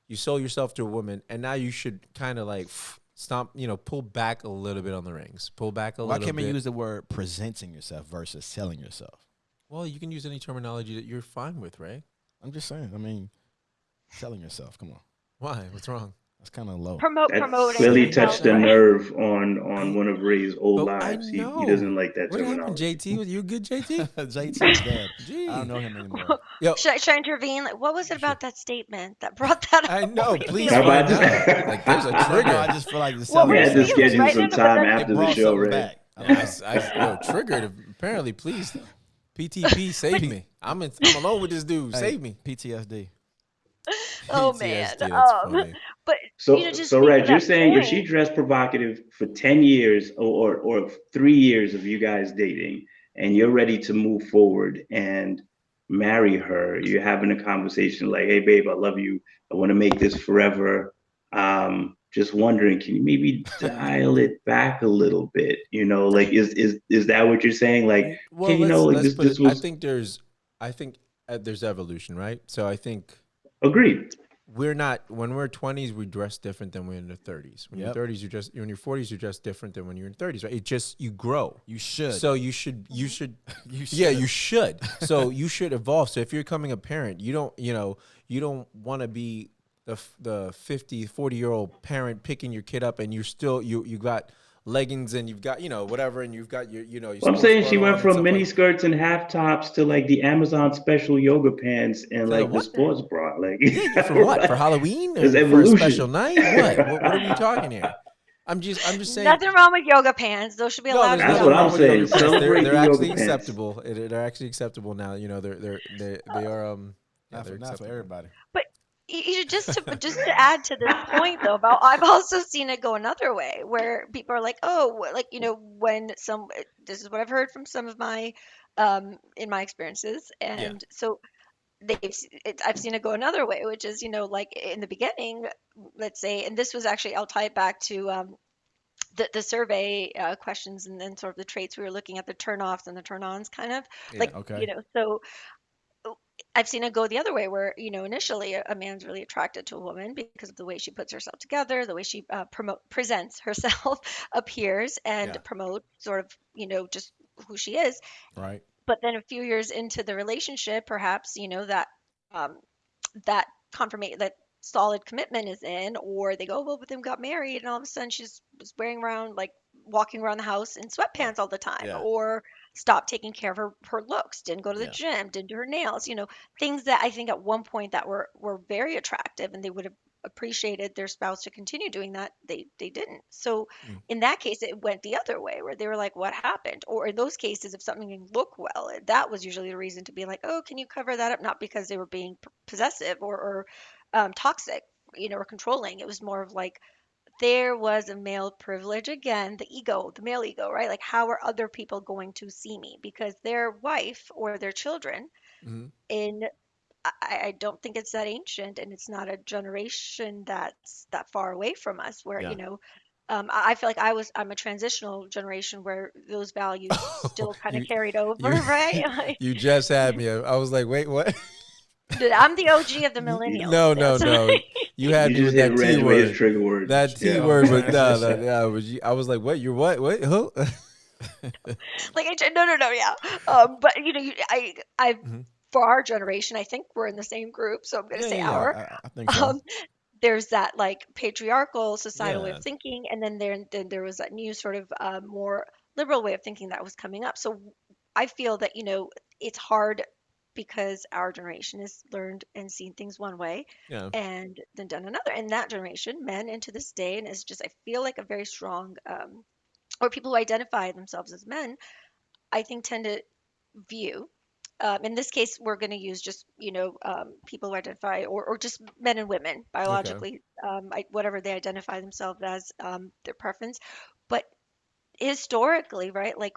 you sell yourself to a woman, and now you should kind of like stomp, pull back a little bit on the rings, pull back a little bit. Why can't we use the word presenting yourself versus selling yourself? Well, you can use any terminology that you're fine with, Ray. I'm just saying. I mean, selling yourself. Come on. Why? What's wrong? That's kind of low. Promoting. Clearly touched a nerve on one of Ray's old lives. He doesn't like that what terminology. What happened, JT? You good, JT? JT's dead. I don't know him anymore. Yo. Should I intervene? Like, what was it about that statement that brought that up? I know. Please How find about out. Like, there's a trigger. I just feel like the selling. We had to schedule right some time after the show, Ray. Back. I triggered. Apparently, please. PTP, save me. I'm alone with this dude. Save me. PTSD. Oh man. But so just Reg, you're saying if she dressed provocative for 10 years or 3 years of you guys dating, and you're ready to move forward and marry her, you're having a conversation like, hey babe, I love you, I want to make this forever. Just wondering, can you maybe dial it back a little bit? Like is that what you're saying? Like, well, okay, like this was. I think there's evolution, right? So I think Agreed. we're not when we're 20s we dress different than we're in the 30s. When you're Yep. 30s you just when you're 40s you dress different than when you're in 30s, right? It just you grow. You should. So you should you yeah, should. you should. So you should evolve. So if you're becoming a parent, you don't want to be the 50, 40-year-old parent picking your kid up and you're still you got leggings and you've got, whatever, and you've got your your Well, I'm sports saying bra she on went and from stuff mini like skirts and half tops to like the Amazon special yoga pants and to the like the what? sports bra. Like, Yeah, for what? For Halloween There's or for a special evolution. night? What are we talking here? I'm just saying. Nothing wrong with yoga pants. Those should be No, allowed there's to be That's nothing what on. I'm wrong with yoga saying. pants. Celebrate They're the yoga actually pants. acceptable. They're actually acceptable now. They are yeah, Not they're for acceptable. everybody. But just to add to this point though, about I've also seen it go another way where people are like, oh, like when some this is what I've heard from some of my in my experiences, Yeah. and so I've seen it go another way, which is like in the beginning, let's say, and this was actually I'll tie it back to the survey questions and then sort of the traits we were looking at, the turn-offs and the turn-ons, kind of Yeah. like Okay. so I've seen it go the other way where, initially a man's really attracted to a woman because of the way she puts herself together, the way she presents herself, appears, and Yeah. promotes sort of, just who she is. Right. But then a few years into the relationship, perhaps, um, that confirmation, that solid commitment is in, or they go, well, but then got married, and all of a sudden she's was wearing around like walking around the house in Yeah. sweatpants all the time, Yeah. or stopped taking care of her looks, didn't go to the Yeah. gym, didn't do her nails, things that I think at one point that were very attractive and they would have appreciated their spouse to continue doing that, they didn't. So Mm. in that case it went the other way where they were like, what happened? Or in those cases, if something didn't look well, that was usually the reason to be like, oh, can you cover that up? Not because they were being possessive or toxic, or controlling. It was more of like there was a male privilege again, the ego, the male ego, right? Like, how are other people going to see me? Because their wife or their children, Hmm. in I don't think it's that ancient, and it's not a generation that's that far away from us where, Yeah. I feel like I'm a transitional generation where those values still kind of you carried over, you right? Like, you just had me. I was like, wait, what? I'm the OG of the millennials. No, no, That's no. You had You me just with hit that T Ray's word. trigger word. That T Yeah. Oh, word was no, no, transition. no. I was like, what? You're what? What? Who? like no, no, no, yeah. But I Mhm. for our generation, I think we're in the same group, so I'm going to Yeah, say yeah, yeah. our. I think so. Um, there's that like patriarchal societal way of Yeah. thinking, and then there was that new sort of more liberal way of thinking that was coming up. So I feel that it's hard because our generation has learned and seen things one way Yeah. and then done another. And that generation, men into this day, and it's just I feel like a very strong or people who identify themselves as men, I think tend to view. In this case, we're going to use just people who identify or just men and women Okay. biologically, whatever they identify themselves as, their preference. But historically, right, like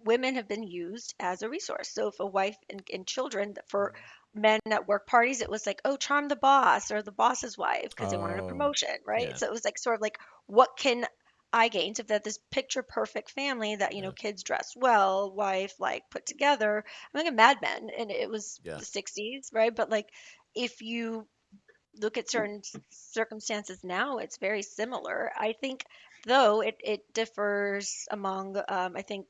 women have been used as a resource. So if a wife and children for men at work parties, it was like, oh, charm the boss or the boss's wife because they wanted a Oh, promotion, right? yeah, So it was like sort of like, what can I gain? So if that this picture perfect family that yeah, kids dress well, wife like put together. I'm like a Mad Men, and it was yeah, the '60s, right? But like if you look at certain circumstances now, it's very similar. I think, though, it differs among, I think,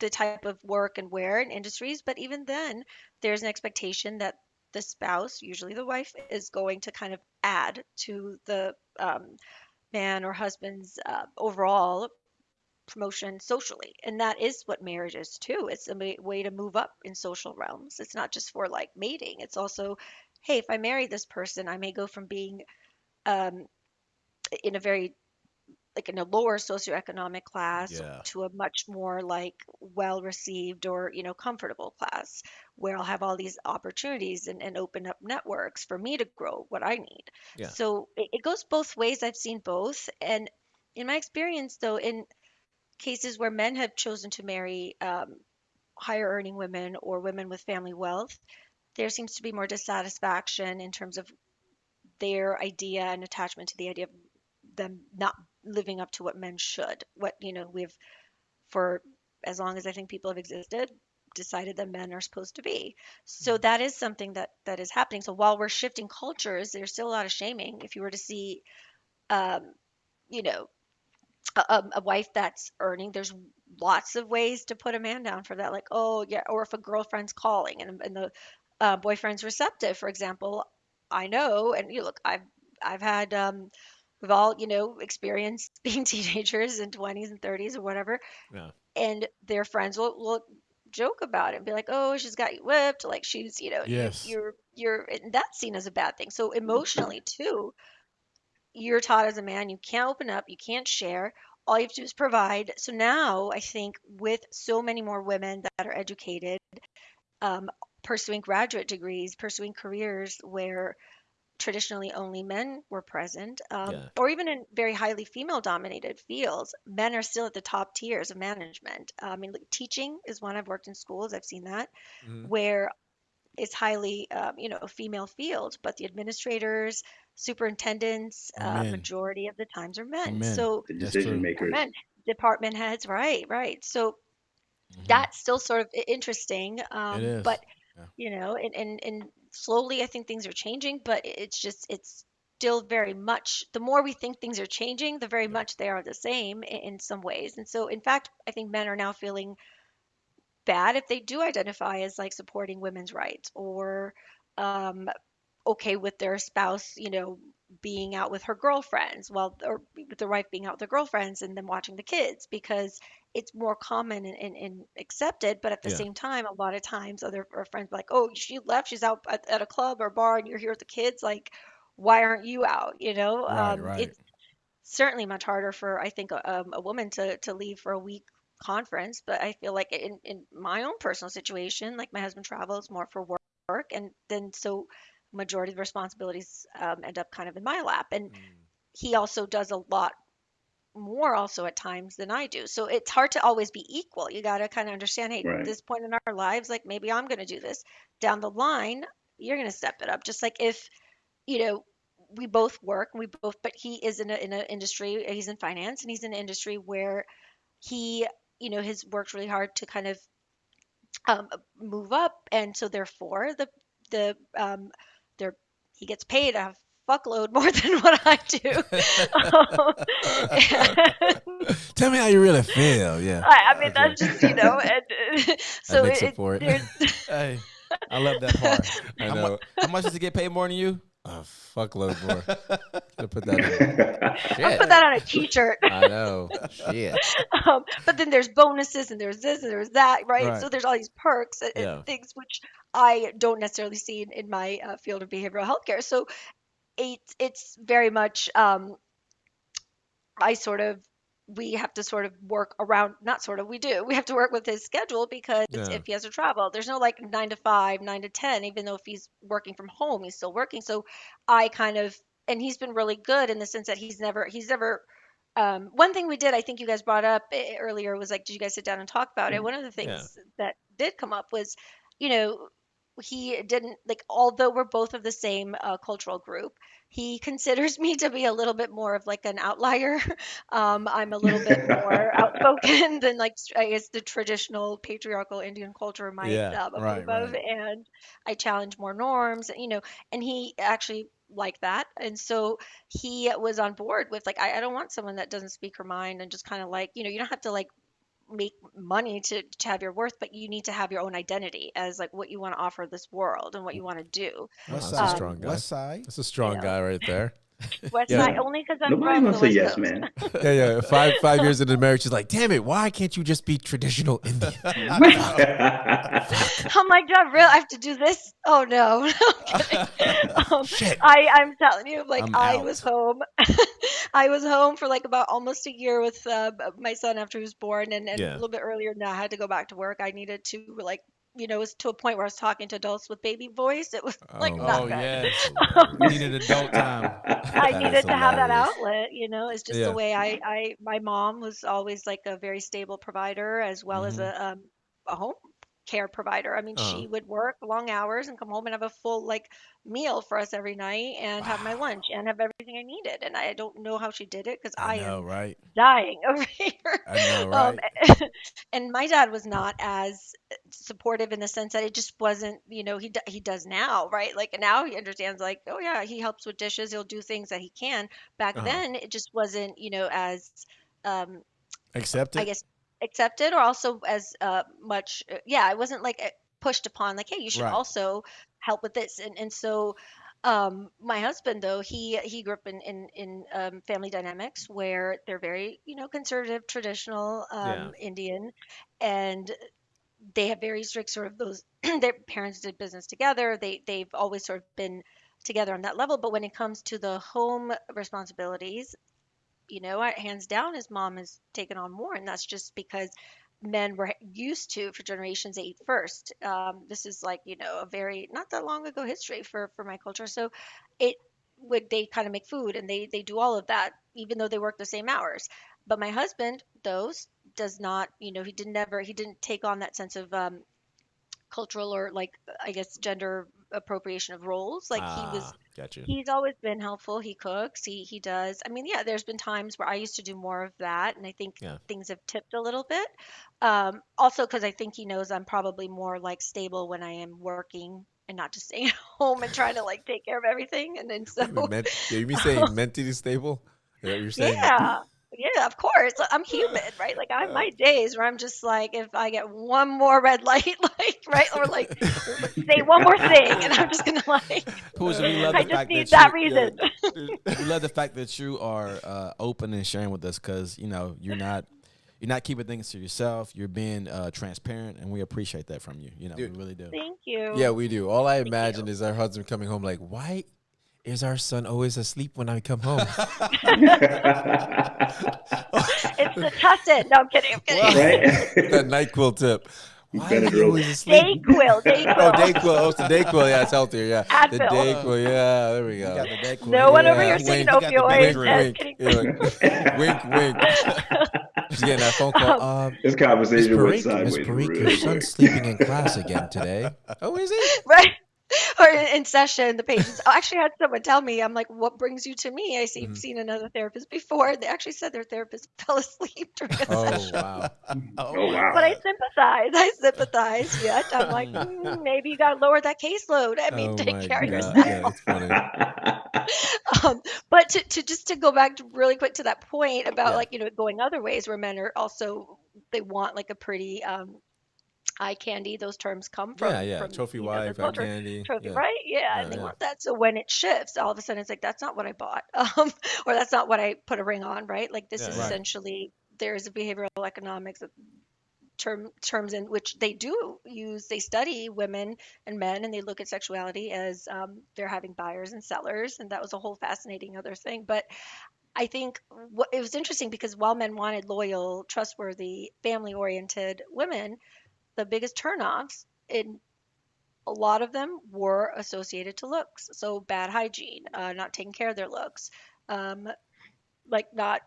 the type of work and where and industries. But even then, there's an expectation that the spouse, usually the wife, is going to kind of add to the man or husband's overall promotion socially. And that is what marriage is too. It's a way to move up in social realms. It's not just for like mating. It's also, hey, if I marry this person, I may go from being um, in a very like in a lower socioeconomic class yeah, to a much more like well received or comfortable class where I'll have all these opportunities and open up networks for me to grow what I need. yeah. So it goes both ways. I've seen both. And in my experience, though, in cases where men have chosen to marry higher earning women or women with family wealth, there seems to be more dissatisfaction in terms of their idea and attachment to the idea of them not living up to what men should. What, we've, for as long as I think people have existed, decided that men are supposed to be. So that is something that is happening. So while we're shifting cultures, there's still a lot of shaming. If you were to see, um, you know, a wife that's earning, there's lots of ways to put a man down for that. Like, oh yeah, or if a girlfriend's calling and the boyfriend's receptive, for example, I know, and you look, I've had we've all experienced being teenagers in 20s and 30s or whatever, Yeah. and their friends will joke about it and be like, oh, she's got you whipped, like she's Yes. you're and that's seen as a bad thing. So emotionally too, you're taught as a man you can't open up, you can't share. All you have to do is provide. So now I think with so many more women that are educated, um, pursuing graduate degrees, pursuing careers where traditionally only men were present, Yeah. or even in very highly female dominated fields, men are still at the top tiers of management. I mean, like, teaching is one. I've worked in schools, I've seen that, Hmm. where it's highly, a female field, but the administrators, superintendents, Are men. majority of the times are Are men. men. So, The That's decision true. are makers. men, department heads, right, right. So Hmm. that's still sort of interesting. It But is. Yeah. and slowly I think things are changing, but it's still very much, the more we think things are changing, the very Yeah. much they are the same in some ways. And so in fact, I think men are now feeling bad if they do identify as like supporting women's rights or um, okay with their spouse, being out with her girlfriends, well, or with the wife being out with their girlfriends and then watching the kids, because it's more common and accepted. But at the Yeah. same time, a lot of times other our friends be like, oh, she left, she's out at a club or bar, and you're here with the kids. Like, why aren't you out? Right. Right. It's certainly much harder for, I think, a woman to leave for a week conference. But I feel like in my own personal situation, like my husband travels more for work, and then so majority of the responsibilities end up kind of in my lap, and Mm. he also does a lot more also at times than I do. So it's hard to always be equal. You got to kind of understand, hey, Right. this point in our lives, like maybe I'm going to do this. Down the line, you're going to step it up. Just like if you know we both work, we both, but he is in an industry, he's in finance, and he's in an industry where he has worked really hard to kind of um, move up, and so therefore the they're he gets paid a fuckload more than what I do. Tell me how you really feel. Yeah. I mean Okay. that's just and That so makes up for it. there's Hey, I love that part. I How much? know. How much does it get paid more than you? A fuckload more. Gotta put that in. I'll Shit. put that on a t-shirt. I know. Shit. But then there's bonuses and there's this and there's that, right? Right. So there's all these perks and Yeah. things which I don't necessarily see in my field of behavioral healthcare. So it's very much I sort of we have to sort of work around, not sort of, we have to work with his schedule, because Yeah. if he has to travel, there's no like 9 to 5, 9 to 10. Even though if he's working from home, he's still working. So I kind of, and he's been really good in the sense that he's never one thing we did, I think you guys brought up earlier, was like, did you guys sit down and talk about it? One of the Yeah. things that did come up was, you know, he didn't like, although we're both of the same cultural group, he considers me to be a little bit more of like an outlier. I'm a little bit more outspoken than like I guess the traditional patriarchal Indian culture might Yeah. Right. approve of, Right. and I challenge more norms, and he actually liked that, and so he was on board with like, I don't want someone that doesn't speak her mind and just kind of like, you don't have to like make money to have your worth, but you need to have your own identity as like what you want to offer this world and what you want to do. Oh, West that's a side. strong guy. West side. That's a You strong know, guy right there. West Yeah. Side, Yeah. only because I'm Nobody from the wants a West yes Coast. man. Yeah, yeah. Five years into the marriage, she's like, "Damn it, why can't you just be traditional Indian?" I'm like, do I really have to do this? Oh no, no, I'm kidding. Shit. I'm telling you, like I'm I was out. home. I was home for like about almost a year with my son after he was born, and a Yeah. little bit earlier than that, I had to go back to work. I needed to like, it was to a point where I was talking to adults with baby voice. It was like Oh not Oh man, good. that's yes. You hilarious. needed adult time. I That is needed to have that hilarious. outlet. It's just the Yeah. way my mom was always like a very stable provider as well as Hmm. a home care provider. I mean, Uh-huh. she would work long hours and come home and have a full like meal for us every night and have my Wow. lunch and have everything I needed. And I don't know how she did it because I I know, am right? dying over here. I know, Um, right? and my dad was not as supportive in the sense that it just wasn't, he does now, right? Like now he understands, like, oh yeah, he helps with dishes, he'll do things that he can. Back Uh-huh. then, it just wasn't, as um, Accept I it. guess accepted or also as much, yeah, it wasn't like pushed upon, like, hey, you should Right. also help with this. And so my husband, though, he grew up in family dynamics where they're very, conservative, traditional, Yeah. Indian, and they have very strict sort of those. Their parents did business together. They've always sort of been together on that level. But when it comes to the home responsibilities, hands down, his mom has taken on more, and that's just because men were used to, for generations, they eat first. This is like, a very not that long ago history for my culture. So it would they kind of make food and they do all of that, even though they work the same hours. But my husband, those does not, he didn't take on that sense of cultural or like I guess gender appropriation of roles. Like Ah, got you. he's always been helpful. He cooks. He does. I mean, yeah, there's been times where I used to do more of that, and I think Yeah. things have tipped a little bit. Also, because I think he knows I'm probably more like stable when I am working and not just staying at home and trying to like take care of everything. And then so, Wait, you mean saying mentally stable? Is that what you're saying? yeah, yeah, of course. I'm human, right? Like I have Uh, my days where I'm just like, if I get one more red light, like right, or like say one more thing, and I'm just gonna like, Pooja, we love I the just fact need that that you yeah. reason. we love the fact that you are open and sharing with us because you're not keeping things to yourself. You're being transparent, and we appreciate that from you. We Dude, really do. Thank yeah, you. we do. All I Thank imagine you. is our husband coming home like, why is our son always asleep when I come home? It's the tussin. No, I'm kidding. I'm kidding. Wow. Right? That NyQuil tip. Why is he Benadryl. always asleep? Dayquil. Oh, Dayquil. Dayquil. Oh, it's the Dayquil. Yeah, it's healthier. Yeah. The Advil. Dayquil. Yeah, there we He go. got the Dayquil. No one over Yeah, here is taking wink, He got the opioids. wink, Benadryl. Just wink. kidding. Yeah, wink, wink. She's getting that phone call. um, This Miss conversation went Parikh, Miss sideways Parikh, your real son's quick. sleeping in class again today. Oh, is he? right. Or in session, the patients. I actually had someone tell me, I'm like, what brings you to me? I see, Mhm. seen another therapist before. They actually said their therapist fell asleep during a Oh, session. wow. Oh Oh my But I wow. God. sympathize. I sympathize. Yet I'm like, Mm. maybe you got to lower that caseload. I mean, Oh, take my care of God. yourself. Yeah, that's funny. But to just to go back to really quick to that point about Yeah. like going other ways where men are also they want like a pretty eye candy. Those terms come Yeah, from yeah. Trophy the wife, eye culture candy. trophy, Yeah. right? Yeah, and Yeah, they yeah. want that. So when it shifts, all of a sudden it's like that's not what I bought, or that's not what I put a ring on, right? Like this Yeah, is yeah. Right. essentially there's a behavioral economics terms in which they do use they study women and men and they look at sexuality as they're having buyers and sellers, and that was a whole fascinating other thing. But I think it was interesting because while men wanted loyal, trustworthy, family oriented women, the biggest turnoffs in a lot of them were associated to looks. So bad hygiene, not taking care of their looks, um, like not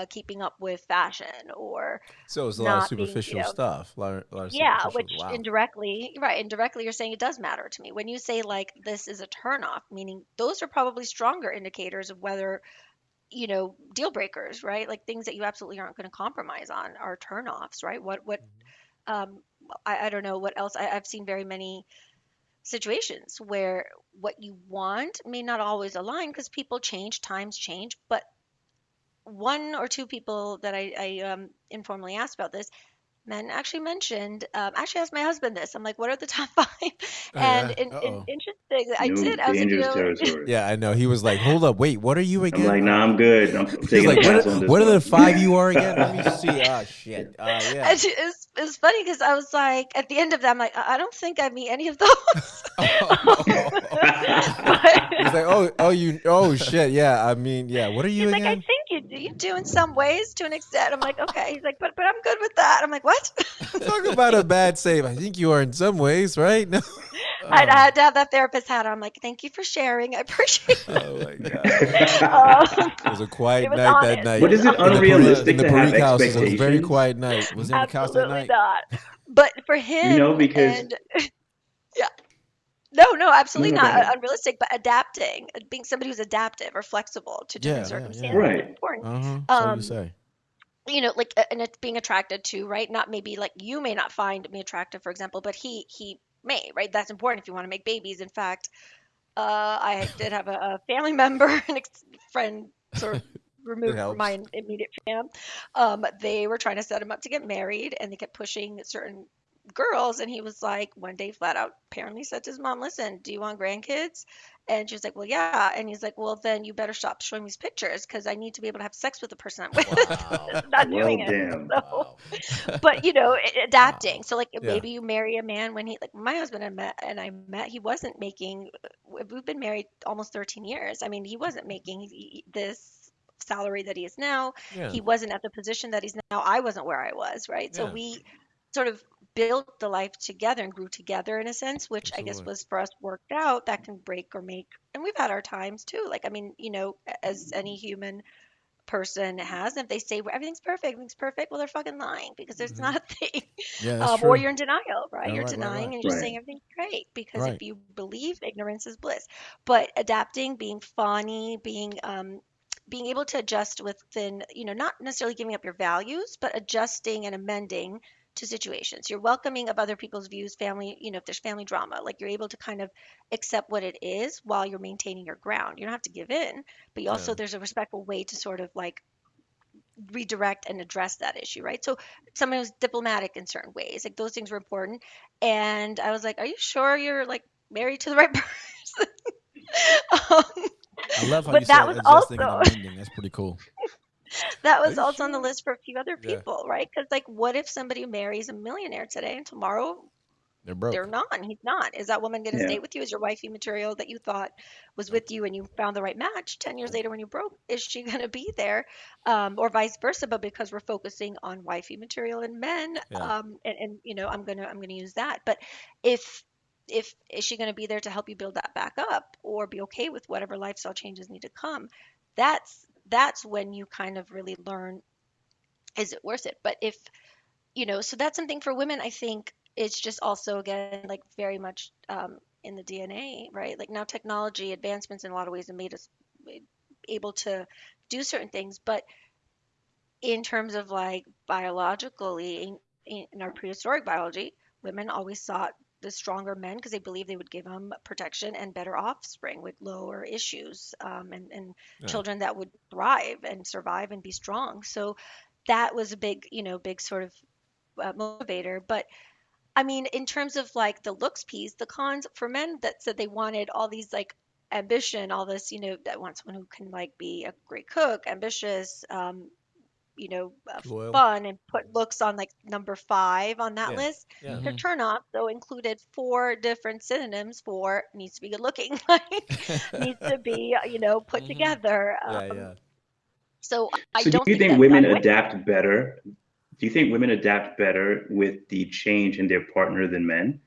keeping up with fashion, or So it's a lot of not being superficial stuff. A lot of yeah, superficial. which Wow. indirectly, right, indirectly you're saying it does matter to me. When you say like this is a turnoff, meaning those are probably stronger indicators of whether, deal breakers, right? Like things that you absolutely aren't going to compromise on are turnoffs, right? Um, I don't know what else. I've seen very many situations where what you want may not always align because people change, times change, but one or two people that I informally asked about this men actually mentioned, actually asked my husband this. I'm like, what are the top five? Oh, And yeah. in Uh-oh. interesting, I New did. I was like, dangerous territory. Yeah, I know. He was like, hold up, wait, what are you I'm again? like, nah, I'm good. I'm He's taking a like, pass on this what are the one. 5 you are again? Let me see. Oh, shit. Yeah. it's funny because I was like, at the end of that, I'm like, I don't think I meet any of those. But He's like, oh, shit. Yeah. I mean, yeah. What are you he's like, I again? think you do in some ways to an extent. I'm like, okay. He's like, but I'm good with that. I'm like, what? Talk about a bad save. I think you are in some ways, right? No. I Oh, had to have that therapist hat on. I'm like, thank you for sharing. I appreciate oh my God. it. It was a It quiet was night that honest. night But is it in the Parikh unrealistic in the to have Parikh houses. It was a very expectations? quiet night. Was he on the couch that Absolutely night? not. But for him, because and yeah, no, no, absolutely no, go not ahead. unrealistic, but adapting, being somebody who's adaptive or flexible to different Yeah, yeah, yeah. circumstances is Right. important. So you Um, say. like, and it's being attracted to, right? Not maybe like you may not find me attractive, for example, but he may, right? That's important if you want to make babies. In fact, I did have a family member, an friend, sort of It removed from helps. my immediate fam. They were trying to set him up to get married, and they kept pushing certain girls. And he was like, one day, flat out, apparently said to his mom, "Listen, do you want grandkids?" And she was like, "Well, yeah." And he's like, "Well, then you better stop showing these pictures because I need to be able to have sex with the person I'm with." Wow. Not doing Well, it. damn. So, Wow. but Wow. adapting. So like Yeah. maybe you marry a man when he, like my husband I met, he wasn't making, we've been married almost 13 years. I mean, he wasn't making this salary that he is now. Yeah. He wasn't at the position that he's now. I wasn't where I was, right? So Yeah. we sort of built the life together and grew together in a sense, which I guess Absolutely. was for us worked out. That can break or make, and we've had our times too. Like, I mean, as any human person has. And if they say everything's perfect, well, they're fucking lying because there's Hmm. not a thing. Yeah, that's Or true. you're in denial, right? Yeah, You're right, right, denying right, and you're just Right. saying everything's great because if right. you believe ignorance is bliss. But adapting, being funny, being able to adjust within, not necessarily giving up your values, but adjusting and amending to situations. You're welcoming of other people's views, family, if there's family drama, like you're able to kind of accept what it is while you're maintaining your ground. You don't have to give in, but you Yeah. also, there's a respectful way to sort of like redirect and address that issue, right? So someone was diplomatic in certain ways, like those things were important. And I was like, "Are you sure you're like married to the right person?" um, I love how you but that said was adjusting and also amending. That's pretty cool. that Are was you also on the sure? list for a few other Yeah. people, right? Because like, what if somebody marries a millionaire today and tomorrow They're they're broke. not, and he's not? Is that woman going to Yeah. stay with you? Is your wifey material that you thought was with you and you found the right match 10 years later when you broke, is she going to be there? Or vice versa, but because we're focusing on wifey material and men, Yeah. and I'm gonna use that. But if is she going to be there to help you build that back up or be okay with whatever lifestyle changes need to come? That's when you kind of really learn, is it worth it? But if so that's something for women. I think it's just also, again, like very much in the DNA, right? Like now technology advancements in a lot of ways have made us able to do certain things, but in terms of like biologically, in our prehistoric biology, women always sought the stronger men because they believed they would give them protection and better offspring with lower issues, and Yeah. children that would thrive and survive and be strong. So that was a big, big sort of motivator. But I mean, in terms of like the looks piece, the cons for men that said they wanted all these like ambition, all this, that want someone who can like be a great cook, ambitious, Loyal. fun, and put looks on like number 5 on that Yeah. list. Yeah. Their Hmm. turn off though included 4 different synonyms for needs to be good looking, like needs to be, put Hmm. together. Yeah. Yeah. So I So do don't you think think that's women done away. adapt better? Do you think women adapt better with the change in their partner than men?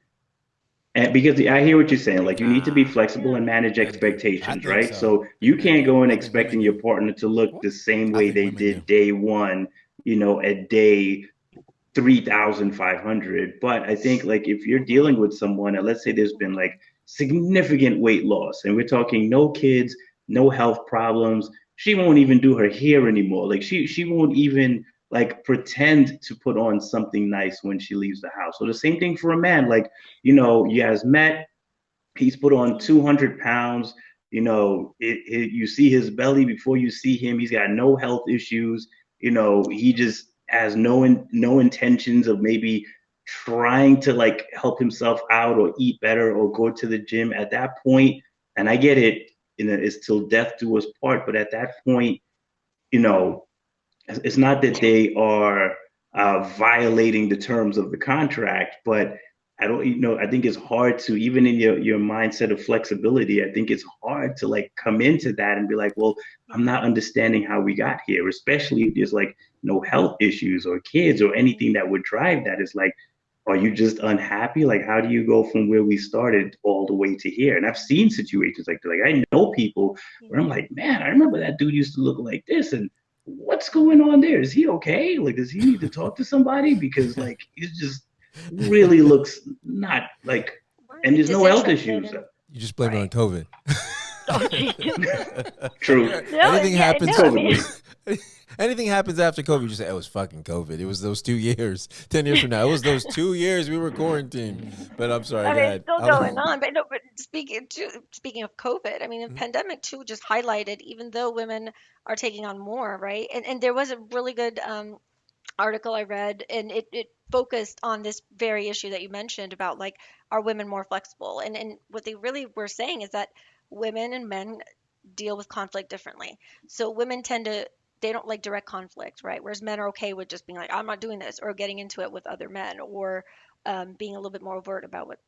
And because I hear what you're saying, like you need to be Nah, flexible and manage Men do. I expectations, think right? so. So you Men can't do. go in I think women expecting do. your partner to look What? the same I way think they women do. did day one, at day 3,500. But I think like if you're Hmm. dealing with someone, and let's say there's been like significant weight loss, and we're talking no kids, no health problems, she won't even do her hair anymore. Like she won't even like pretend to put on something nice when she leaves the house. So the same thing for a man. Like, you guys met, he's put on 200 pounds. You see his belly before you see him. He's got no health issues. He just has no intentions of maybe trying to like help himself out or eat better or go to the gym at that point. And I get it, it's till death do us part. But at that point, you know, it's not that they are violating the terms of the contract, but I don't, I think it's hard to, even in your mindset of flexibility, I think it's hard to like come into that and be like, well, I'm not understanding how we got here, especially if there's like no health issues or kids or anything that would drive that. It's like, are you just unhappy? Like, how do you go from where we started all the way to here? And I've seen situations like that. Like, I know people where I'm like, man, I remember that dude used to look like this, and what's going on there? Is he okay? Like, does he need to talk to somebody? Because like, it's just, really looks not like, and Right. there's no health Disinterested issues. and You just blame it on right. COVID. Oh, geez. True. No, Anything yeah, happens. no, I COVID mean, was. Anything happens after COVID, you just say, "Oh, it was fucking COVID." It was those 2 years. 10 years from now, it was those 2 years we were quarantined. But I'm sorry. I Go mean, it's ahead. still going on, but no, but speaking of COVID, I mean, the Mhm. pandemic too just highlighted, even though women are taking on more, right? And there was a really good article I read, and it focused on this very issue that you mentioned about like, are women more flexible? And what they really were saying is that women and men deal with conflict differently. So women tend to, they don't like direct conflict, right? Whereas men are okay with just being like, I'm not doing this, or getting into it with other men, or being a little bit more overt about what,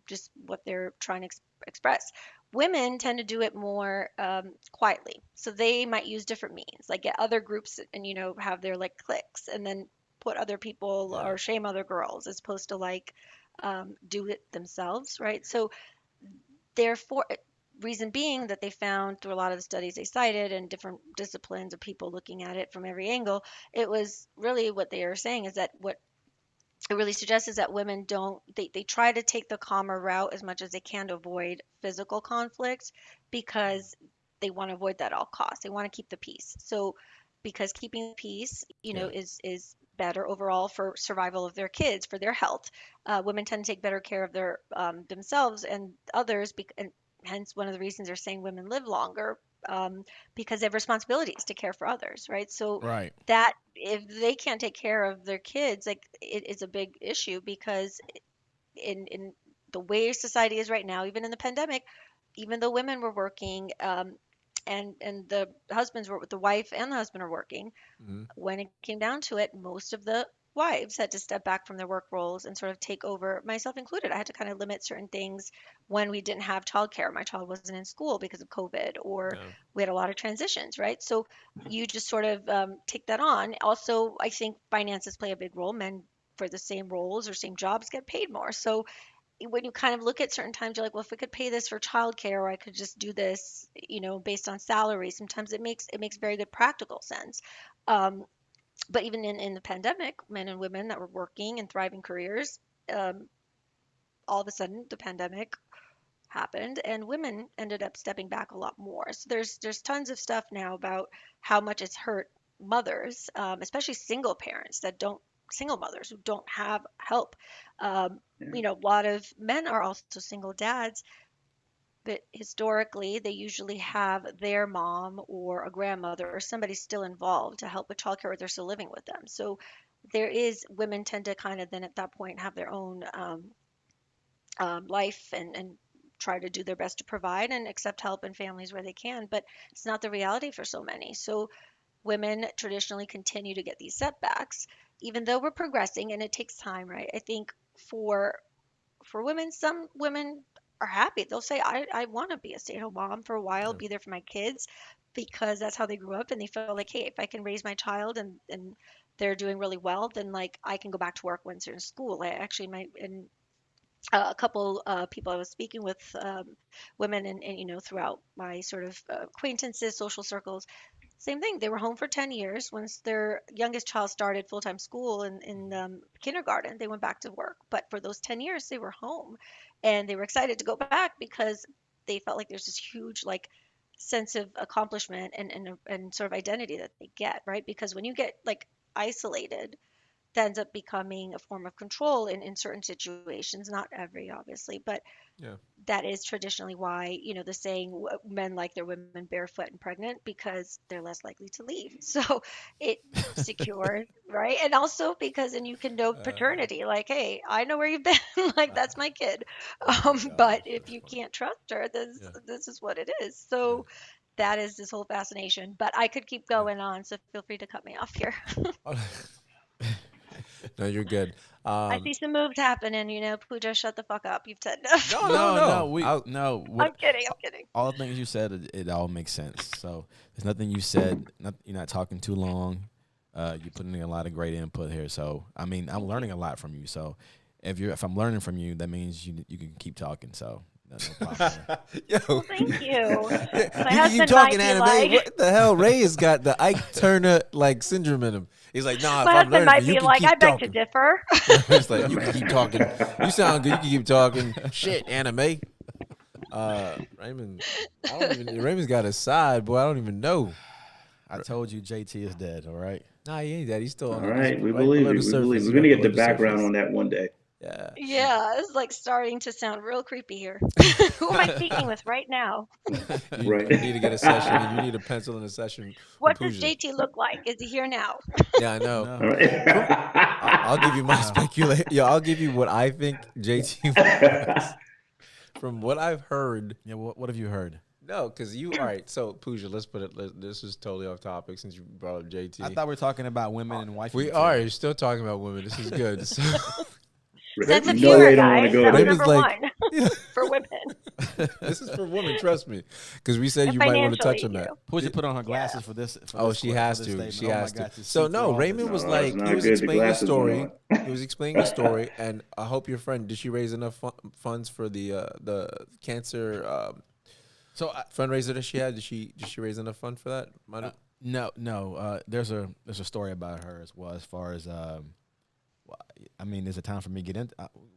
just what they're trying to express. Women tend to do it more quietly. So they might use different means, like get other groups and, have their like cliques and then put other people Yeah. or shame other girls as opposed to like do it themselves, right? So therefore, reason being that they found through a lot of the studies they cited and different disciplines of people looking at it from every angle, it was really what they are saying is that what it really suggests is that women don't, they try to take the calmer route as much as they can to avoid physical conflict because they want to avoid that at all costs. They want to keep the peace. So because keeping the peace, Yeah. is better overall for survival of their kids, for their health. Women tend to take better care of their themselves and others, and hence one of the reasons they're saying women live longer, because they have responsibilities to care for others, right? So Right. that if they can't take care of their kids, like it is a big issue because in the way society is right now, even in the pandemic, even though women were working, and the husbands were, the wife and the husband are working, Mhm. when it came down to it, most of the wives had to step back from their work roles and sort of take over, myself included. I had to kind of limit certain things when we didn't have childcare. My child wasn't in school because of COVID, or Yeah. we had a lot of transitions, right? So you just sort of take that on. Also, I think finances play a big role. Men for the same roles or same jobs get paid more. So when you kind of look at certain times, you're like, well, if we could pay this for childcare, or I could just do this, based on salary. Sometimes it makes very good practical sense. Um, but even in the pandemic, men and women that were working and thriving careers, um, all of a sudden the pandemic happened and women ended up stepping back a lot more. So there's tons of stuff now about how much it's hurt mothers, especially single mothers who don't have help. Um, a lot of men are also single dads, but historically they usually have their mom or a grandmother or somebody still involved to help with childcare, or they're still living with them. So there is, women tend to kind of then at that point have their own life, and try to do their best to provide and accept help in families where they can, but it's not the reality for so many. So women traditionally continue to get these setbacks, even though we're progressing, and it takes time, right? I think for women, some women are happy. They'll say, I want to be a stay-at-home mom for a while, Yeah. be there for my kids, because that's how they grew up, and they feel like, hey, if I can raise my child and they're doing really well, then like I can go back to work once they're in school. I actually might, and a couple people I was speaking with, women, and throughout my sort of acquaintances, social circles, same thing. They were home for 10 years. Once their youngest child started full-time school in kindergarten, they went back to work. But for those 10 years, they were home, and they were excited to go back because they felt like there's this huge like sense of accomplishment and sort of identity that they get, right? Because when you get like isolated, that ends up becoming a form of control in certain situations, not every, obviously, but Yeah. that is traditionally why, the saying, men like their women barefoot and pregnant because they're less likely to leave. So it secures, right? And also because then you can know Uh, paternity, like, hey, I know where you've been, like uh, that's my kid. oh my But gosh, if that's you funny. can't trust her, Yeah. this is what it is. Yeah. So that is this whole fascination. But I could keep Yeah. going on, so feel free to cut me off here. No, you're good. I Um, see some moves happening, Pooja, shut the fuck up. You've said enough. no, no, No, no, no. I, I'm what kidding. I'm kidding. all the things you said, it all makes sense. So there's nothing you said. You're not talking too long. You're putting in a lot of great input here. So I mean, I'm Thank you. learning a lot from you. So if I'm learning from you, that means you can keep talking. So No problem. Yo, Well, thank you. My you keep husband talking might be anime. like, What the hell? Ray has got the Ike Turner like syndrome in him. He's like, nah, if my I'm husband learning, might you be can like, keep I beg to talking. differ. It's like, you can keep talking. You sound good. You can keep talking. Shit, anime. Raymond, Raymond's got a side, boy. I don't even know. I told you JT is dead. All right. Nah, he ain't that. He's still on All he's right, we right believe below it. the We surface. believe. He's We're gonna right get the below background surface. on that one day. Yeah. Yeah, it's like starting to sound real creepy here. Who am I speaking with right now? You Right. need to get a session, and you need a pencil in a session. What with does PUJA. JT look like? Is he here now? Yeah, I know. No. All right. I'll give you my speculation. Yeah, I'll give you what I think JT was. From what I've heard. Yeah. What have you heard? No, because you, all right, so PUJA, let's put it, this is totally off topic since you brought up JT. I thought we were talking about women and wifey. We are. You're still talking about women. This is good. So, Sense of You know humor, they don't want to guys. go That's there. Raymond's number like- one for women. this is for women, trust me. Because we said And you might want to touch on financially, that. PUJA put on her glasses for this. For Oh, this she for has this to. statement. She Oh my has to. God, to So see no, through all Raymond this. was No, like, it's not he was good. The explaining a glasses story. went He was explaining a story, and I hope your friend, did she raise enough funds for the cancer So fundraiser that she had? Did she raise enough fund for that? no. There's a story about her as well. As far as I mean, is it time for me to get into?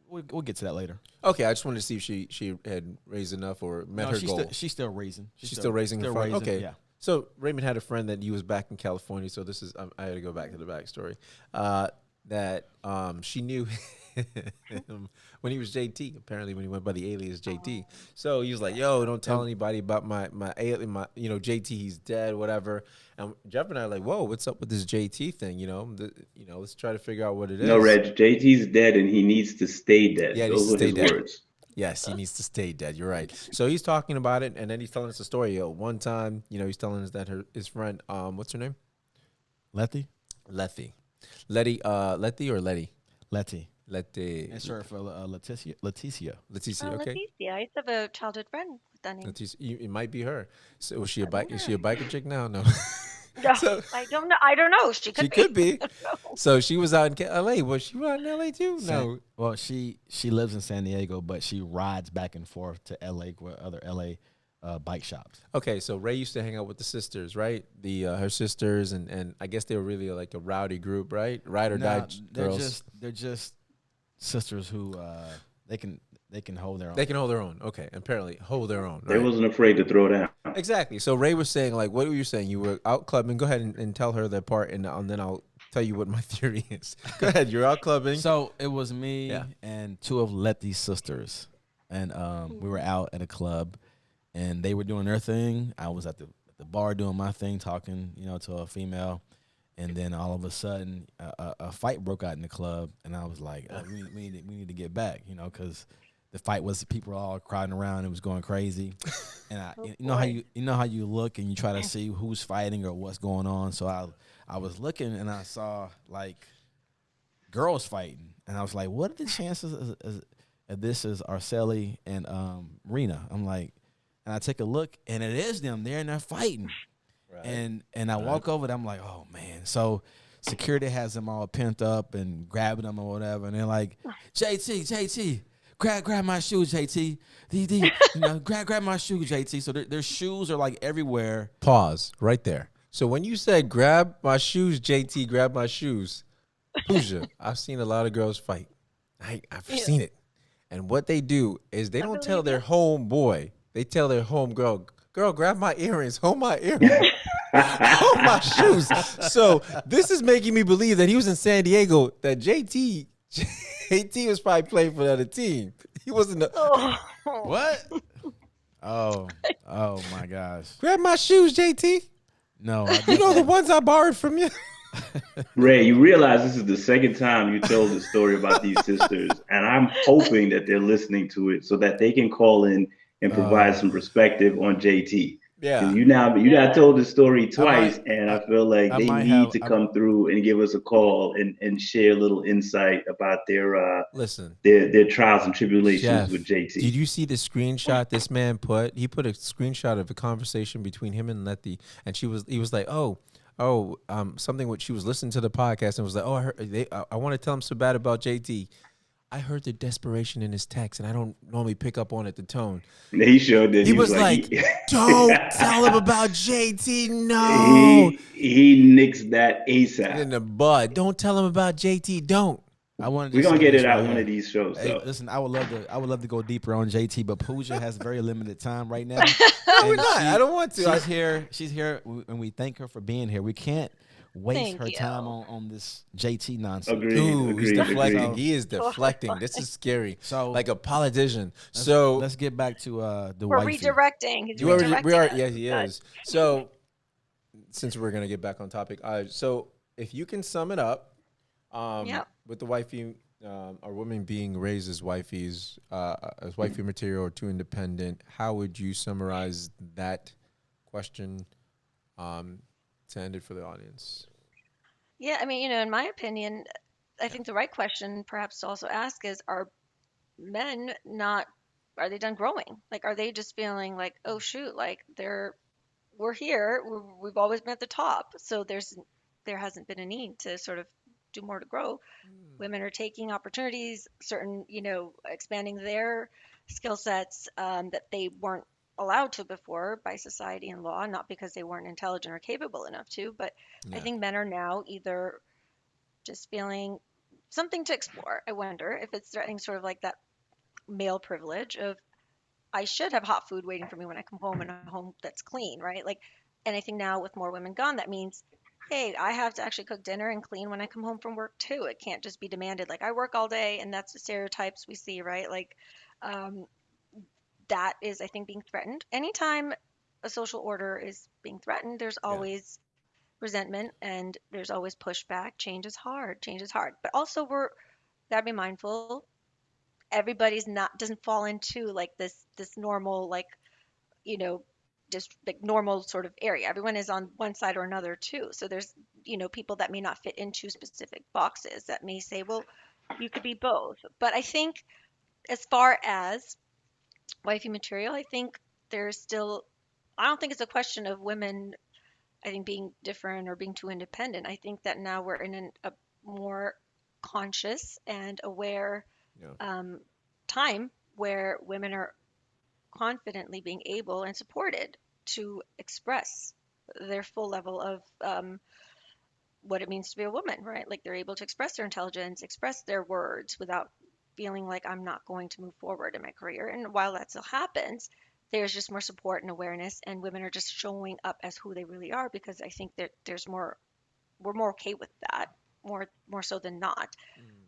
We'll get to that later. Okay, I just wanted to see if she had raised enough or met her goal. She's still raising. She's still raising her fund. Okay. Yeah. So Raymond had a friend that he was back in California. So this is I had to go back to the backstory. That she knew him when he was JT. Apparently, when he went by the alias JT. So he was like, "Yo, don't tell anybody about my JT. He's dead, whatever." And Jeff and I are like, "Whoa, what's up with this JT thing? Let's try to figure out what it is." No, Reg, JT's dead and he needs to stay dead. Yeah, he needs Those to are stay his dead. words. Yes, he needs to stay dead. You're right. So he's talking about it, and then he's telling us a story. One time, he's telling us that his friend, what's her name? Letty. Letty or Letty? Letty. Letty. And sorry for Leticia. Leticia. Oh, Okay. Leticia. I used to have a childhood friend with that name. Leticia. It might be her. So was she a bike? Is she a biker chick now? No. No, So- I don't know. I don't know. She could She be. could be. So she was out in LA. Was she out in LA too? No. Well, she lives in San Diego, but she rides back and forth to LA with other LA bike shops. Okay, so Ray used to hang out with the sisters, right? Her sisters, and I guess they were really like a rowdy group, right? Ride or die girls. They're just sisters who they can hold their own. They can hold their own. Okay, apparently hold their own. They Right? wasn't afraid to throw down. Exactly. So Ray was saying, like, what were you saying? You were out clubbing. Go ahead and tell her that part, and then I'll tell you what my theory is. Go ahead. You're out clubbing. So it was me Yeah. and two of Letty's sisters, and we were out at a club, and they were doing their thing. I was at the bar doing my thing, talking, to a female, and then all of a sudden, a fight broke out in the club, and I was like, we need to get back, because the fight was people were all crowding around. It was going crazy, and you know how you look and you try to see who's fighting or what's going on. So I was looking and I saw like girls fighting, and I was like, what are the chances of this is Arceli and Rena? I'm like, and I take a look and it is them. They're in there fighting, right. and I walk over. I'm like, oh man. So security has them all pent up and grabbing them or whatever, and they're like, JT. Grab my shoes, JT. Grab my shoes, JT. So their shoes are like everywhere. Pause right there. So when you said grab my shoes, JT, grab my shoes, PUJA, I've seen a lot of girls fight. I've seen it. And what they do is they don't tell their homeboy. They tell their homegirl, girl, grab my earrings, hold my earrings. Hold my shoes. So this is making me believe that he was in San Diego, that JT was probably playing for the other team. He wasn't. What? Oh my gosh. Grab my shoes, JT. No. You know the ones I borrowed from you. Ray, you realize this is the second time you told the story about these sisters, and I'm hoping that they're listening to it so that they can call in and provide some perspective on JT. Yeah. You now told the story twice, and I feel like they need to come through and give us a call and share a little insight about their their trials and tribulations Jeff, with JT. Did you see the screenshot this man put? He put a screenshot of a conversation between him and Letty, and he was like, something which she was listening to the podcast and was like, I want to tell him so bad about JT. I heard the desperation in his text, and I don't normally pick up on it, the tone. He sure did. He was like, don't tell him about JT. No. he nixed that In ASAP. the bud. Don't tell him about JT. Don't. I want to We're just gonna say get this it right out one here. of these shows, Hey, though. listen, I would love to go deeper on JT, but PUJA has very limited time right now. No, we're And not. I don't want to. She's here, and we thank her for being here. We can't waste Thank her you. time on this JT nonsense. Agreed. Ooh, he's Agreed. deflecting. Agreed. He is Totally deflecting. fine. This is scary. So Like a politician. let's, So let's get back to the We're wifey. redirecting. He's you already, we redirecting are, us. yeah, he Good. is. So since we're gonna get back on topic, so if you can sum it up, Yep. with the wifey, or women being raised as wifeys, as wifey material or too independent, how would you summarize that question, to end it for the audience? Yeah, I mean, in my opinion, I think the right question perhaps to also ask is, are men not, are they done growing? Like, are they just feeling like, oh shoot, like we're here, we've always been at the top, so there hasn't been a need to sort of do more to grow. Women are taking opportunities, certain, expanding their skill sets that they weren't allowed to before by society and law, not because they weren't intelligent or capable enough to, but I Yeah. think men are now either just feeling something to explore. I wonder if it's threatening sort of like that male privilege of I should have hot food waiting for me when I come home and a home that's clean, right? Like, and I think now with more women gone, that means, hey, I have to actually cook dinner and clean when I come home from work too. It can't just be demanded. Like I work all day, and that's the stereotypes we see, right? Like, um, that is, I think, being threatened. Anytime a social order is being threatened, there's Yeah. always resentment and there's always pushback. Change is hard. Change is hard. But also we're gotta be mindful. Everybody's not doesn't fall into like this normal like you know just like normal sort of area. Everyone is on one side or another too. So there's people that may not fit into specific boxes that may say, well, you could be both. But I think as far as wifey material, I think there's still I don't think it's a question of women I think being different or being too independent. I think that now we're in a more conscious and aware Yeah. um, time where women are confidently being able and supported to express their full level of what it means to be a woman, right? Like they're able to express their intelligence, express their words without feeling like I'm not going to move forward in my career. And while that still happens, there's just more support and awareness, and women are just showing up as who they really are because I think that we're more okay with that, more so than not.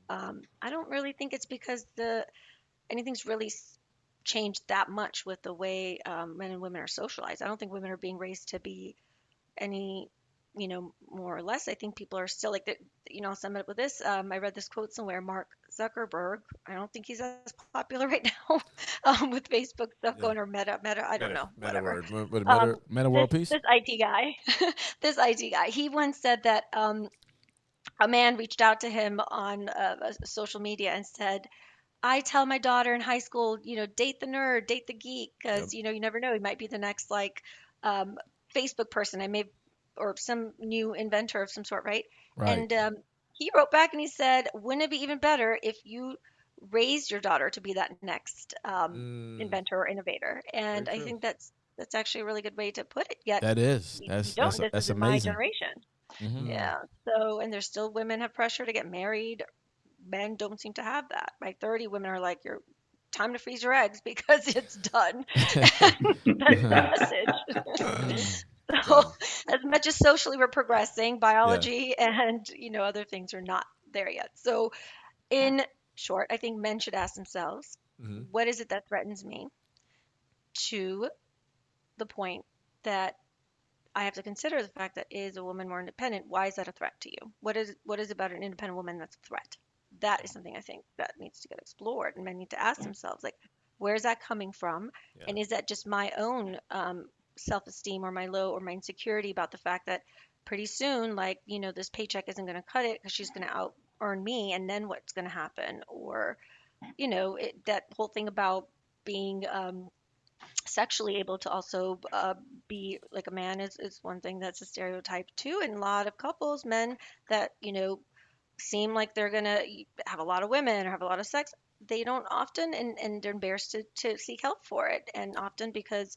I don't really think it's because the anything's really changed that much with the way men and women are socialized. I don't think women are being raised to be any more or less. I think people are still like that. I'll sum it up with this. I read this quote somewhere. Mark Zuckerberg, I don't think he's as popular right now with Facebook stuff Yeah. going, or Meta, I don't know, Meta whatever. word. What um, meta? Meta this world peace. this IT guy, he once said that a man reached out to him on social media and said, I tell my daughter in high school, date the nerd, date the geek, Yep. because you never know, he might be the next like um, Facebook person, or some new inventor of some sort, right? Right. And he wrote back and he said, wouldn't it be even better if you raised your daughter to be that next inventor or innovator? Very And I true. think that's actually a really good way to put it. Yet That is. we don't. This is That's in my amazing. generation. Hmm. Yeah. So, and there's still women have pressure to get married. Men don't seem to have that. By 30, women are like, you're time to freeze your eggs because it's done. That's the message. So, Done. as much as socially we're progressing, Yeah. biology and other things are not there yet. So, in short, I think men should ask themselves, Hmm. what is it that threatens me to the point that I have to consider the fact that is a woman more independent? Why is that a threat to you? What is about an independent woman that's a threat? That is something I think that needs to get explored, and men need to ask themselves, like, where's that coming from? Yeah. And is that just my own self-esteem or my low or my insecurity about the fact that pretty soon, like, this paycheck isn't going to cut it because she's going to out earn me, and then what's going to happen? Or, that whole thing about being sexually able to also be like a man is one thing that's a stereotype too. In a lot of couples, men that seem like they're gonna have a lot of women or have a lot of sex, they don't often, and they're embarrassed to seek help for it, and often because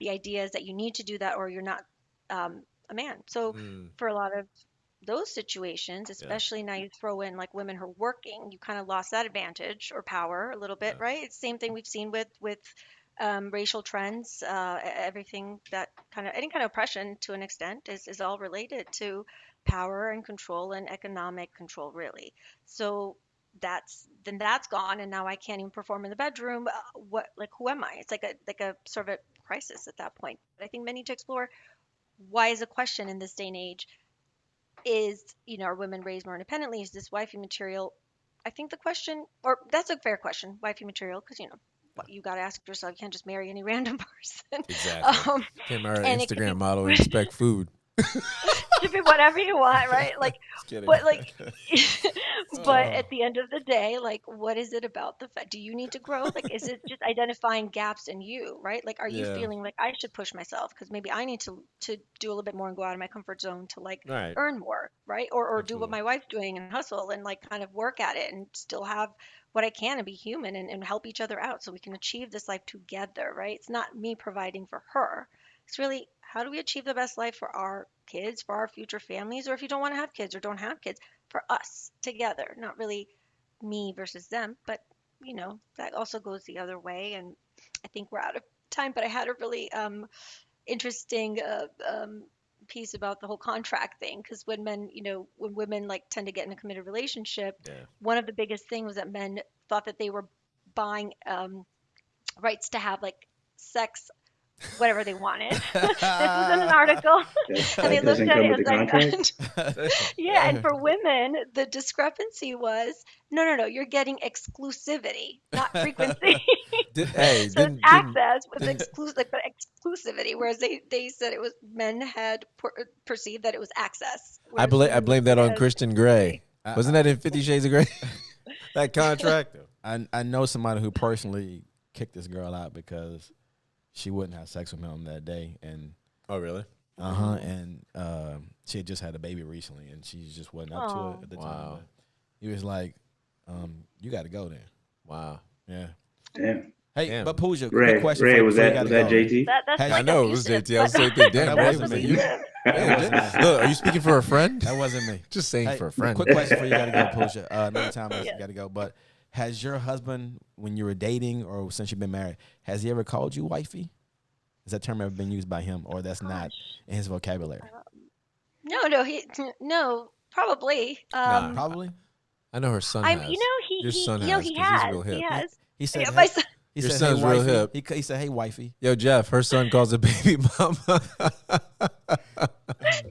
the idea is that you need to do that or you're not a man. So Mm, for a lot of those situations, yeah. especially now you throw in like women who are working, you kind of lost that advantage or power a little bit, Yeah. right? It's the same thing we've seen with racial trends. Everything that kind of any kind of oppression to an extent is all related to power and control and economic control, really. So that's gone, and now I can't even perform in the bedroom. What like who am I? It's like a sort of a crisis at that point. But I think many need to explore why is a question in this day and age is, are women raised more independently? Is this wifey material? I think the question, or that's a fair question, wifey material, because you got to ask yourself, you can't just marry any random person. Exactly. um, Can't marry an and it could Instagram be model and expect food. should be whatever you want, right? Like, Just kidding. but like, but Oh, at the end of the day, like, what is it about the fact? Do you need to grow? Like, is it just identifying gaps in you, right? Like, are you yeah. feeling like I should push myself because maybe I need to do a little bit more and go out of my comfort zone to like All right. earn more, right? Or do what Absolutely. my wife's doing and hustle and like kind of work at it and still have what I can and be human and help each other out so we can achieve this life together, right? It's not me providing for her. It's really how do we achieve the best life for our kids, for our future families, or if you don't want to have kids or don't have kids, for us together, not really me versus them, but that also goes the other way. And I think we're out of time, but I had a really interesting piece about the whole contract thing because when men, when women like tend to get in a committed relationship, Yeah. one of the biggest things was that men thought that they were buying rights to have like sex whatever they wanted. This was in an article, and they That looked doesn't at come it with as the like, contract. yeah. And for women, the discrepancy was no, no, no. You're getting exclusivity, not frequency. Hey, So it's didn't didn't access with didn't like but exclusivity, whereas they said it was men had perceived that it was access, whereas I women looked blame at that it on as Christian exclusivity. Grey. Wasn't that in 50 Shades of Grey? That contract? I know somebody who personally kicked this girl out because she wouldn't have sex with him that day, and Oh, really? and she had just had a baby recently, and she just wasn't up to it Oh, at the time. Wow. But he was like, "You got to go then." Wow. Yeah. Damn. Hey, Damn. but Pooja, quick Ray, question for Ray, you was before you that got was to that go. JT? that's Has, I like know it was abusive, JT. I was but the same thing. No, Damn, that Ray. that's wasn't me. abusive. That wasn't me. Look, are you speaking for a friend? That wasn't me. Just saying Hey, for a friend. quick question for you. Got to go, Pooja. Another time you Yes. got to go. But has your husband, when you were dating or since you've been married, has he ever called you wifey? Has that term ever been used by him, or that's not Gosh. in his vocabulary? No, no, no, probably. Nah, Probably. I know her son I'm, has. Your son has he because he's real has, he hip. has. He said, Yeah, "Hey." He Your said, "Hey, son's real wifey." hip. He said, "Hey, wifey." Yo, Jeff, her son calls her baby mama.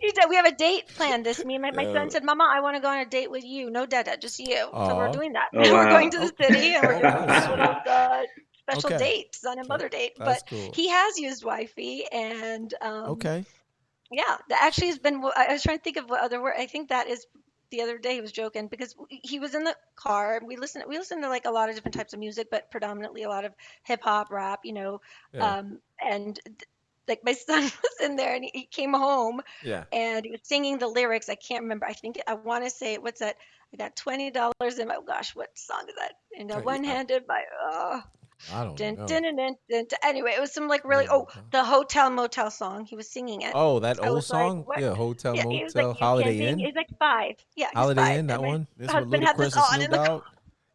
he said we have a date planned. This me and my son Yo. said, "Mama, I want to go on a date with you. No dada, just you." So we're Aw. doing that. Oh We're going wow. to Oh, the city and we're Oh, doing a that's cute little sweet. special okay. date, son and mother date. But That's cool. he has used wifey, and Okay. yeah, that actually has been. I was trying to think of what other word. I think that is the other day he was joking because he was in the car. We listened to like a lot of different types of music, but predominantly a lot of hip hop, rap, Yeah. and like my son was in there and he came home Yeah. and he was singing the lyrics. I can't remember. I want to say what's that? I got $20 in my. Oh gosh, what song is that? And Okay, one handed by. I don't Dun, know. dun, dun, dun, dun, dun. Anyway, it was some like really Twenty. the Hotel Motel song. He was singing it. Oh, that I old was like, song? what? Yeah, Hotel Yeah, he was like, Motel you Holiday kidding? Inn. He's like 5. Yeah, he's Holiday 5. Inn, that And my one. This with husband had this Ludacris and on Snoop in the car. Dogg.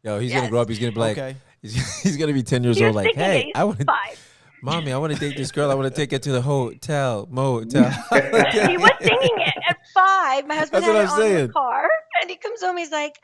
Yo, he's gonna Yes, grow up. He's gonna be like, Okay. he's gonna be 10 years he old. was Like, singing it. hey, He's I want to, 5. mommy, I want to date this girl. I want to take her to the hotel motel. He was singing it at 5. My husband That's had what it I'm on in the saying. car, and he comes home. He's like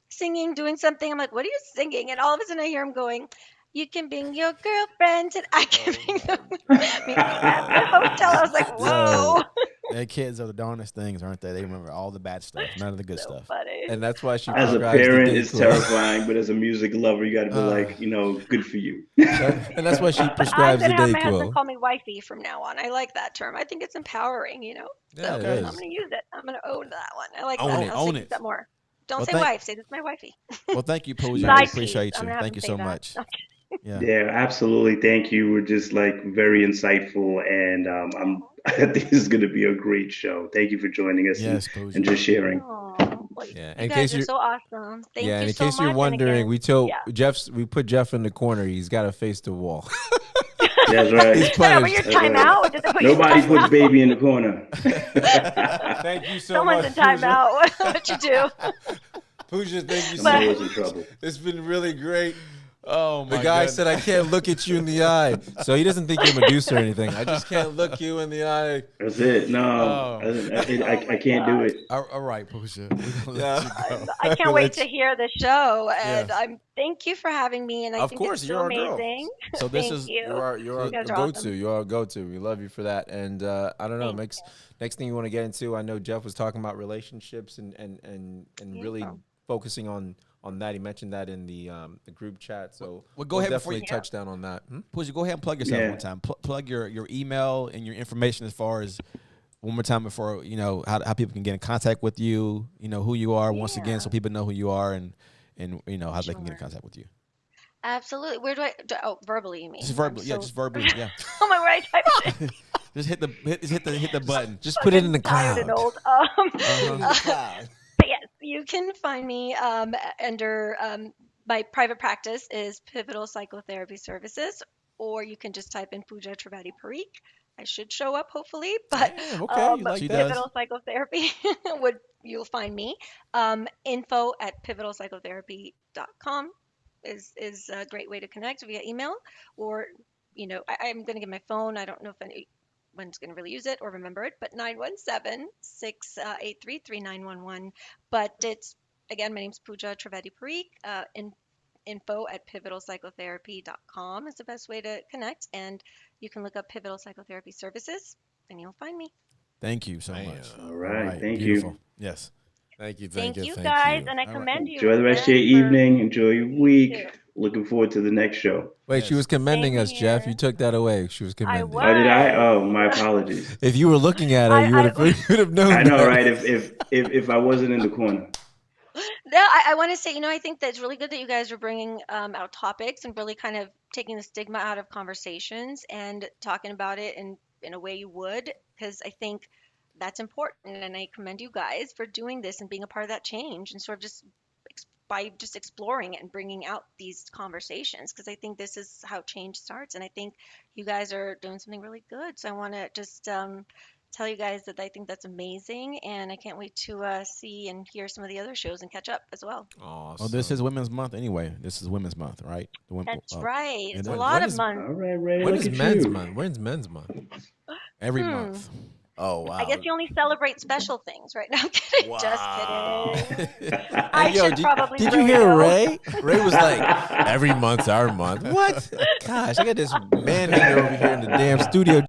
singing, doing something. I'm like, what are you singing? And all of a sudden, I hear him going, "You can bring your girlfriends, and I can bring them with me at the hotel." I was like, Yo, whoa, Their kids are the darnest things, aren't they? They remember all the bad stuff, none of the good so stuff. funny. and that's why she As a prescribes the parent, day it's clothes. terrifying, but as a music lover, you got to be Uh, like, good for you. And that's why she But I'm prescribes the gonna have day my husband clothes. call me wifey from now on. I like that term. I think it's empowering. Yeah, So it okay. I'm is. gonna use it. I'm gonna own that one. I like Own that. it. I'll say Own use it. that more. Don't Well, say thank wife. Say this is my wifey. well, thank you, Pooja. We Side piece. appreciate I'm you. gonna have Thank him you say so that. much. Yeah. Yeah, absolutely. Thank you. We're just like very insightful, and I think this is going to be a great show. Thank you for joining us and Yes, Pooja. and just sharing. Oh, Well, Yeah. you In guys case are you're so awesome. Thank yeah, you and in so case much. you're And wondering, again, yeah. we put Jeff in the corner. He's got to face the wall. That's He's right. Is that over punished. your That's right. timeout? Did they put you in Nobody puts timeout? baby in the corner. Thank you so Someone's much, in Pooja. timeout. What you do? Pooja, thank you so I'm But always much. in trouble. It's been really great. Oh The my guy God. said I can't look at you in the eye, so he doesn't think you're Medusa or anything. I just can't look you in the eye. That's it. No, Oh. I oh my can't do God. it. All right, Pusha. We're gonna Yeah. let you go. I can't wait to Let's- hear the show, and Yes. thank you for having me. And I Of think course, it's you're so our girl. amazing. So this Thank is you. You're our You guys are go-to. awesome. You're our go-to. We love you for that. And I don't know. Thank Next thing you want to get into, I know Jeff was talking about relationships and really Yeah. focusing on that. He mentioned that in the group chat. So Well, go ahead before definitely you- touch down on that. Pusha, go ahead and plug yourself Yeah. one time. Plug your email and your information as far as one more time before how people can get in contact with you. Who you are once again, so people know who you are and how they can get in Sure. contact with you. Absolutely. Where do I? Oh, verbally, you mean? Just I'm verbally, yeah, so- just verbally, yeah. Oh my, where I typed it. Just hit the button. Just put it in the Tired and cloud. old. Cloud. But yes, you can find me under my private practice is Pivotal Psychotherapy Services, or you can just type in PUJA PARIKH. I should show up hopefully, but Damn, okay, you like She that? does. Pivotal Psychotherapy you'll find me. Info at pivotalpsychotherapy.com is a great way to connect via email, or I'm going to give my phone. I don't know if anyone's going to really use it or remember it, but 917-683-3911. But it's, again, my name's Pooja Trivedi Parikh. Info at pivotalpsychotherapy.com is the best way to connect, and you can look up Pivotal Psychotherapy Services and you'll find me. Thank you so Man. much. All right. Thank Beautiful. you. Yes. Thank you. Thank you thank guys, you. and I All right. commend you. Enjoy the rest of your again for- evening. Enjoy your too. week. Looking forward to the next show. Wait, Yes. she was commending Same us, Jeff. here. You took that away. She was commending. was. Oh, did I? Oh, my apologies. If you were looking at her, I- you would have known. I know, that. right? If I wasn't in the corner. No, I want to say, I think that it's really good that you guys are bringing out topics and really kind of taking the stigma out of conversations and talking about it in a way you would, because I think that's important. And I commend you guys for doing this and being a part of that change and sort of by just exploring it and bringing out these conversations, because I think this is how change starts. And I think you guys are doing something really good. So I want to just tell you guys that I think that's amazing, and I can't wait to see and hear some of the other shows and catch up as well. Awesome. Well, this is Women's Month anyway. This is Women's Month, right? That's right. and It's a then- lot when of is- months. All right, Ray. When Look is at Men's you. Month? When's Men's Month? Every month. Oh wow. I guess you only celebrate special things, right? No, I'm kidding. Just kidding. I Hey, yo, should probably did you throw hear you. Ray? Ray was like, every month's our month. What? Gosh, I got this man hanger over here in the damn studio.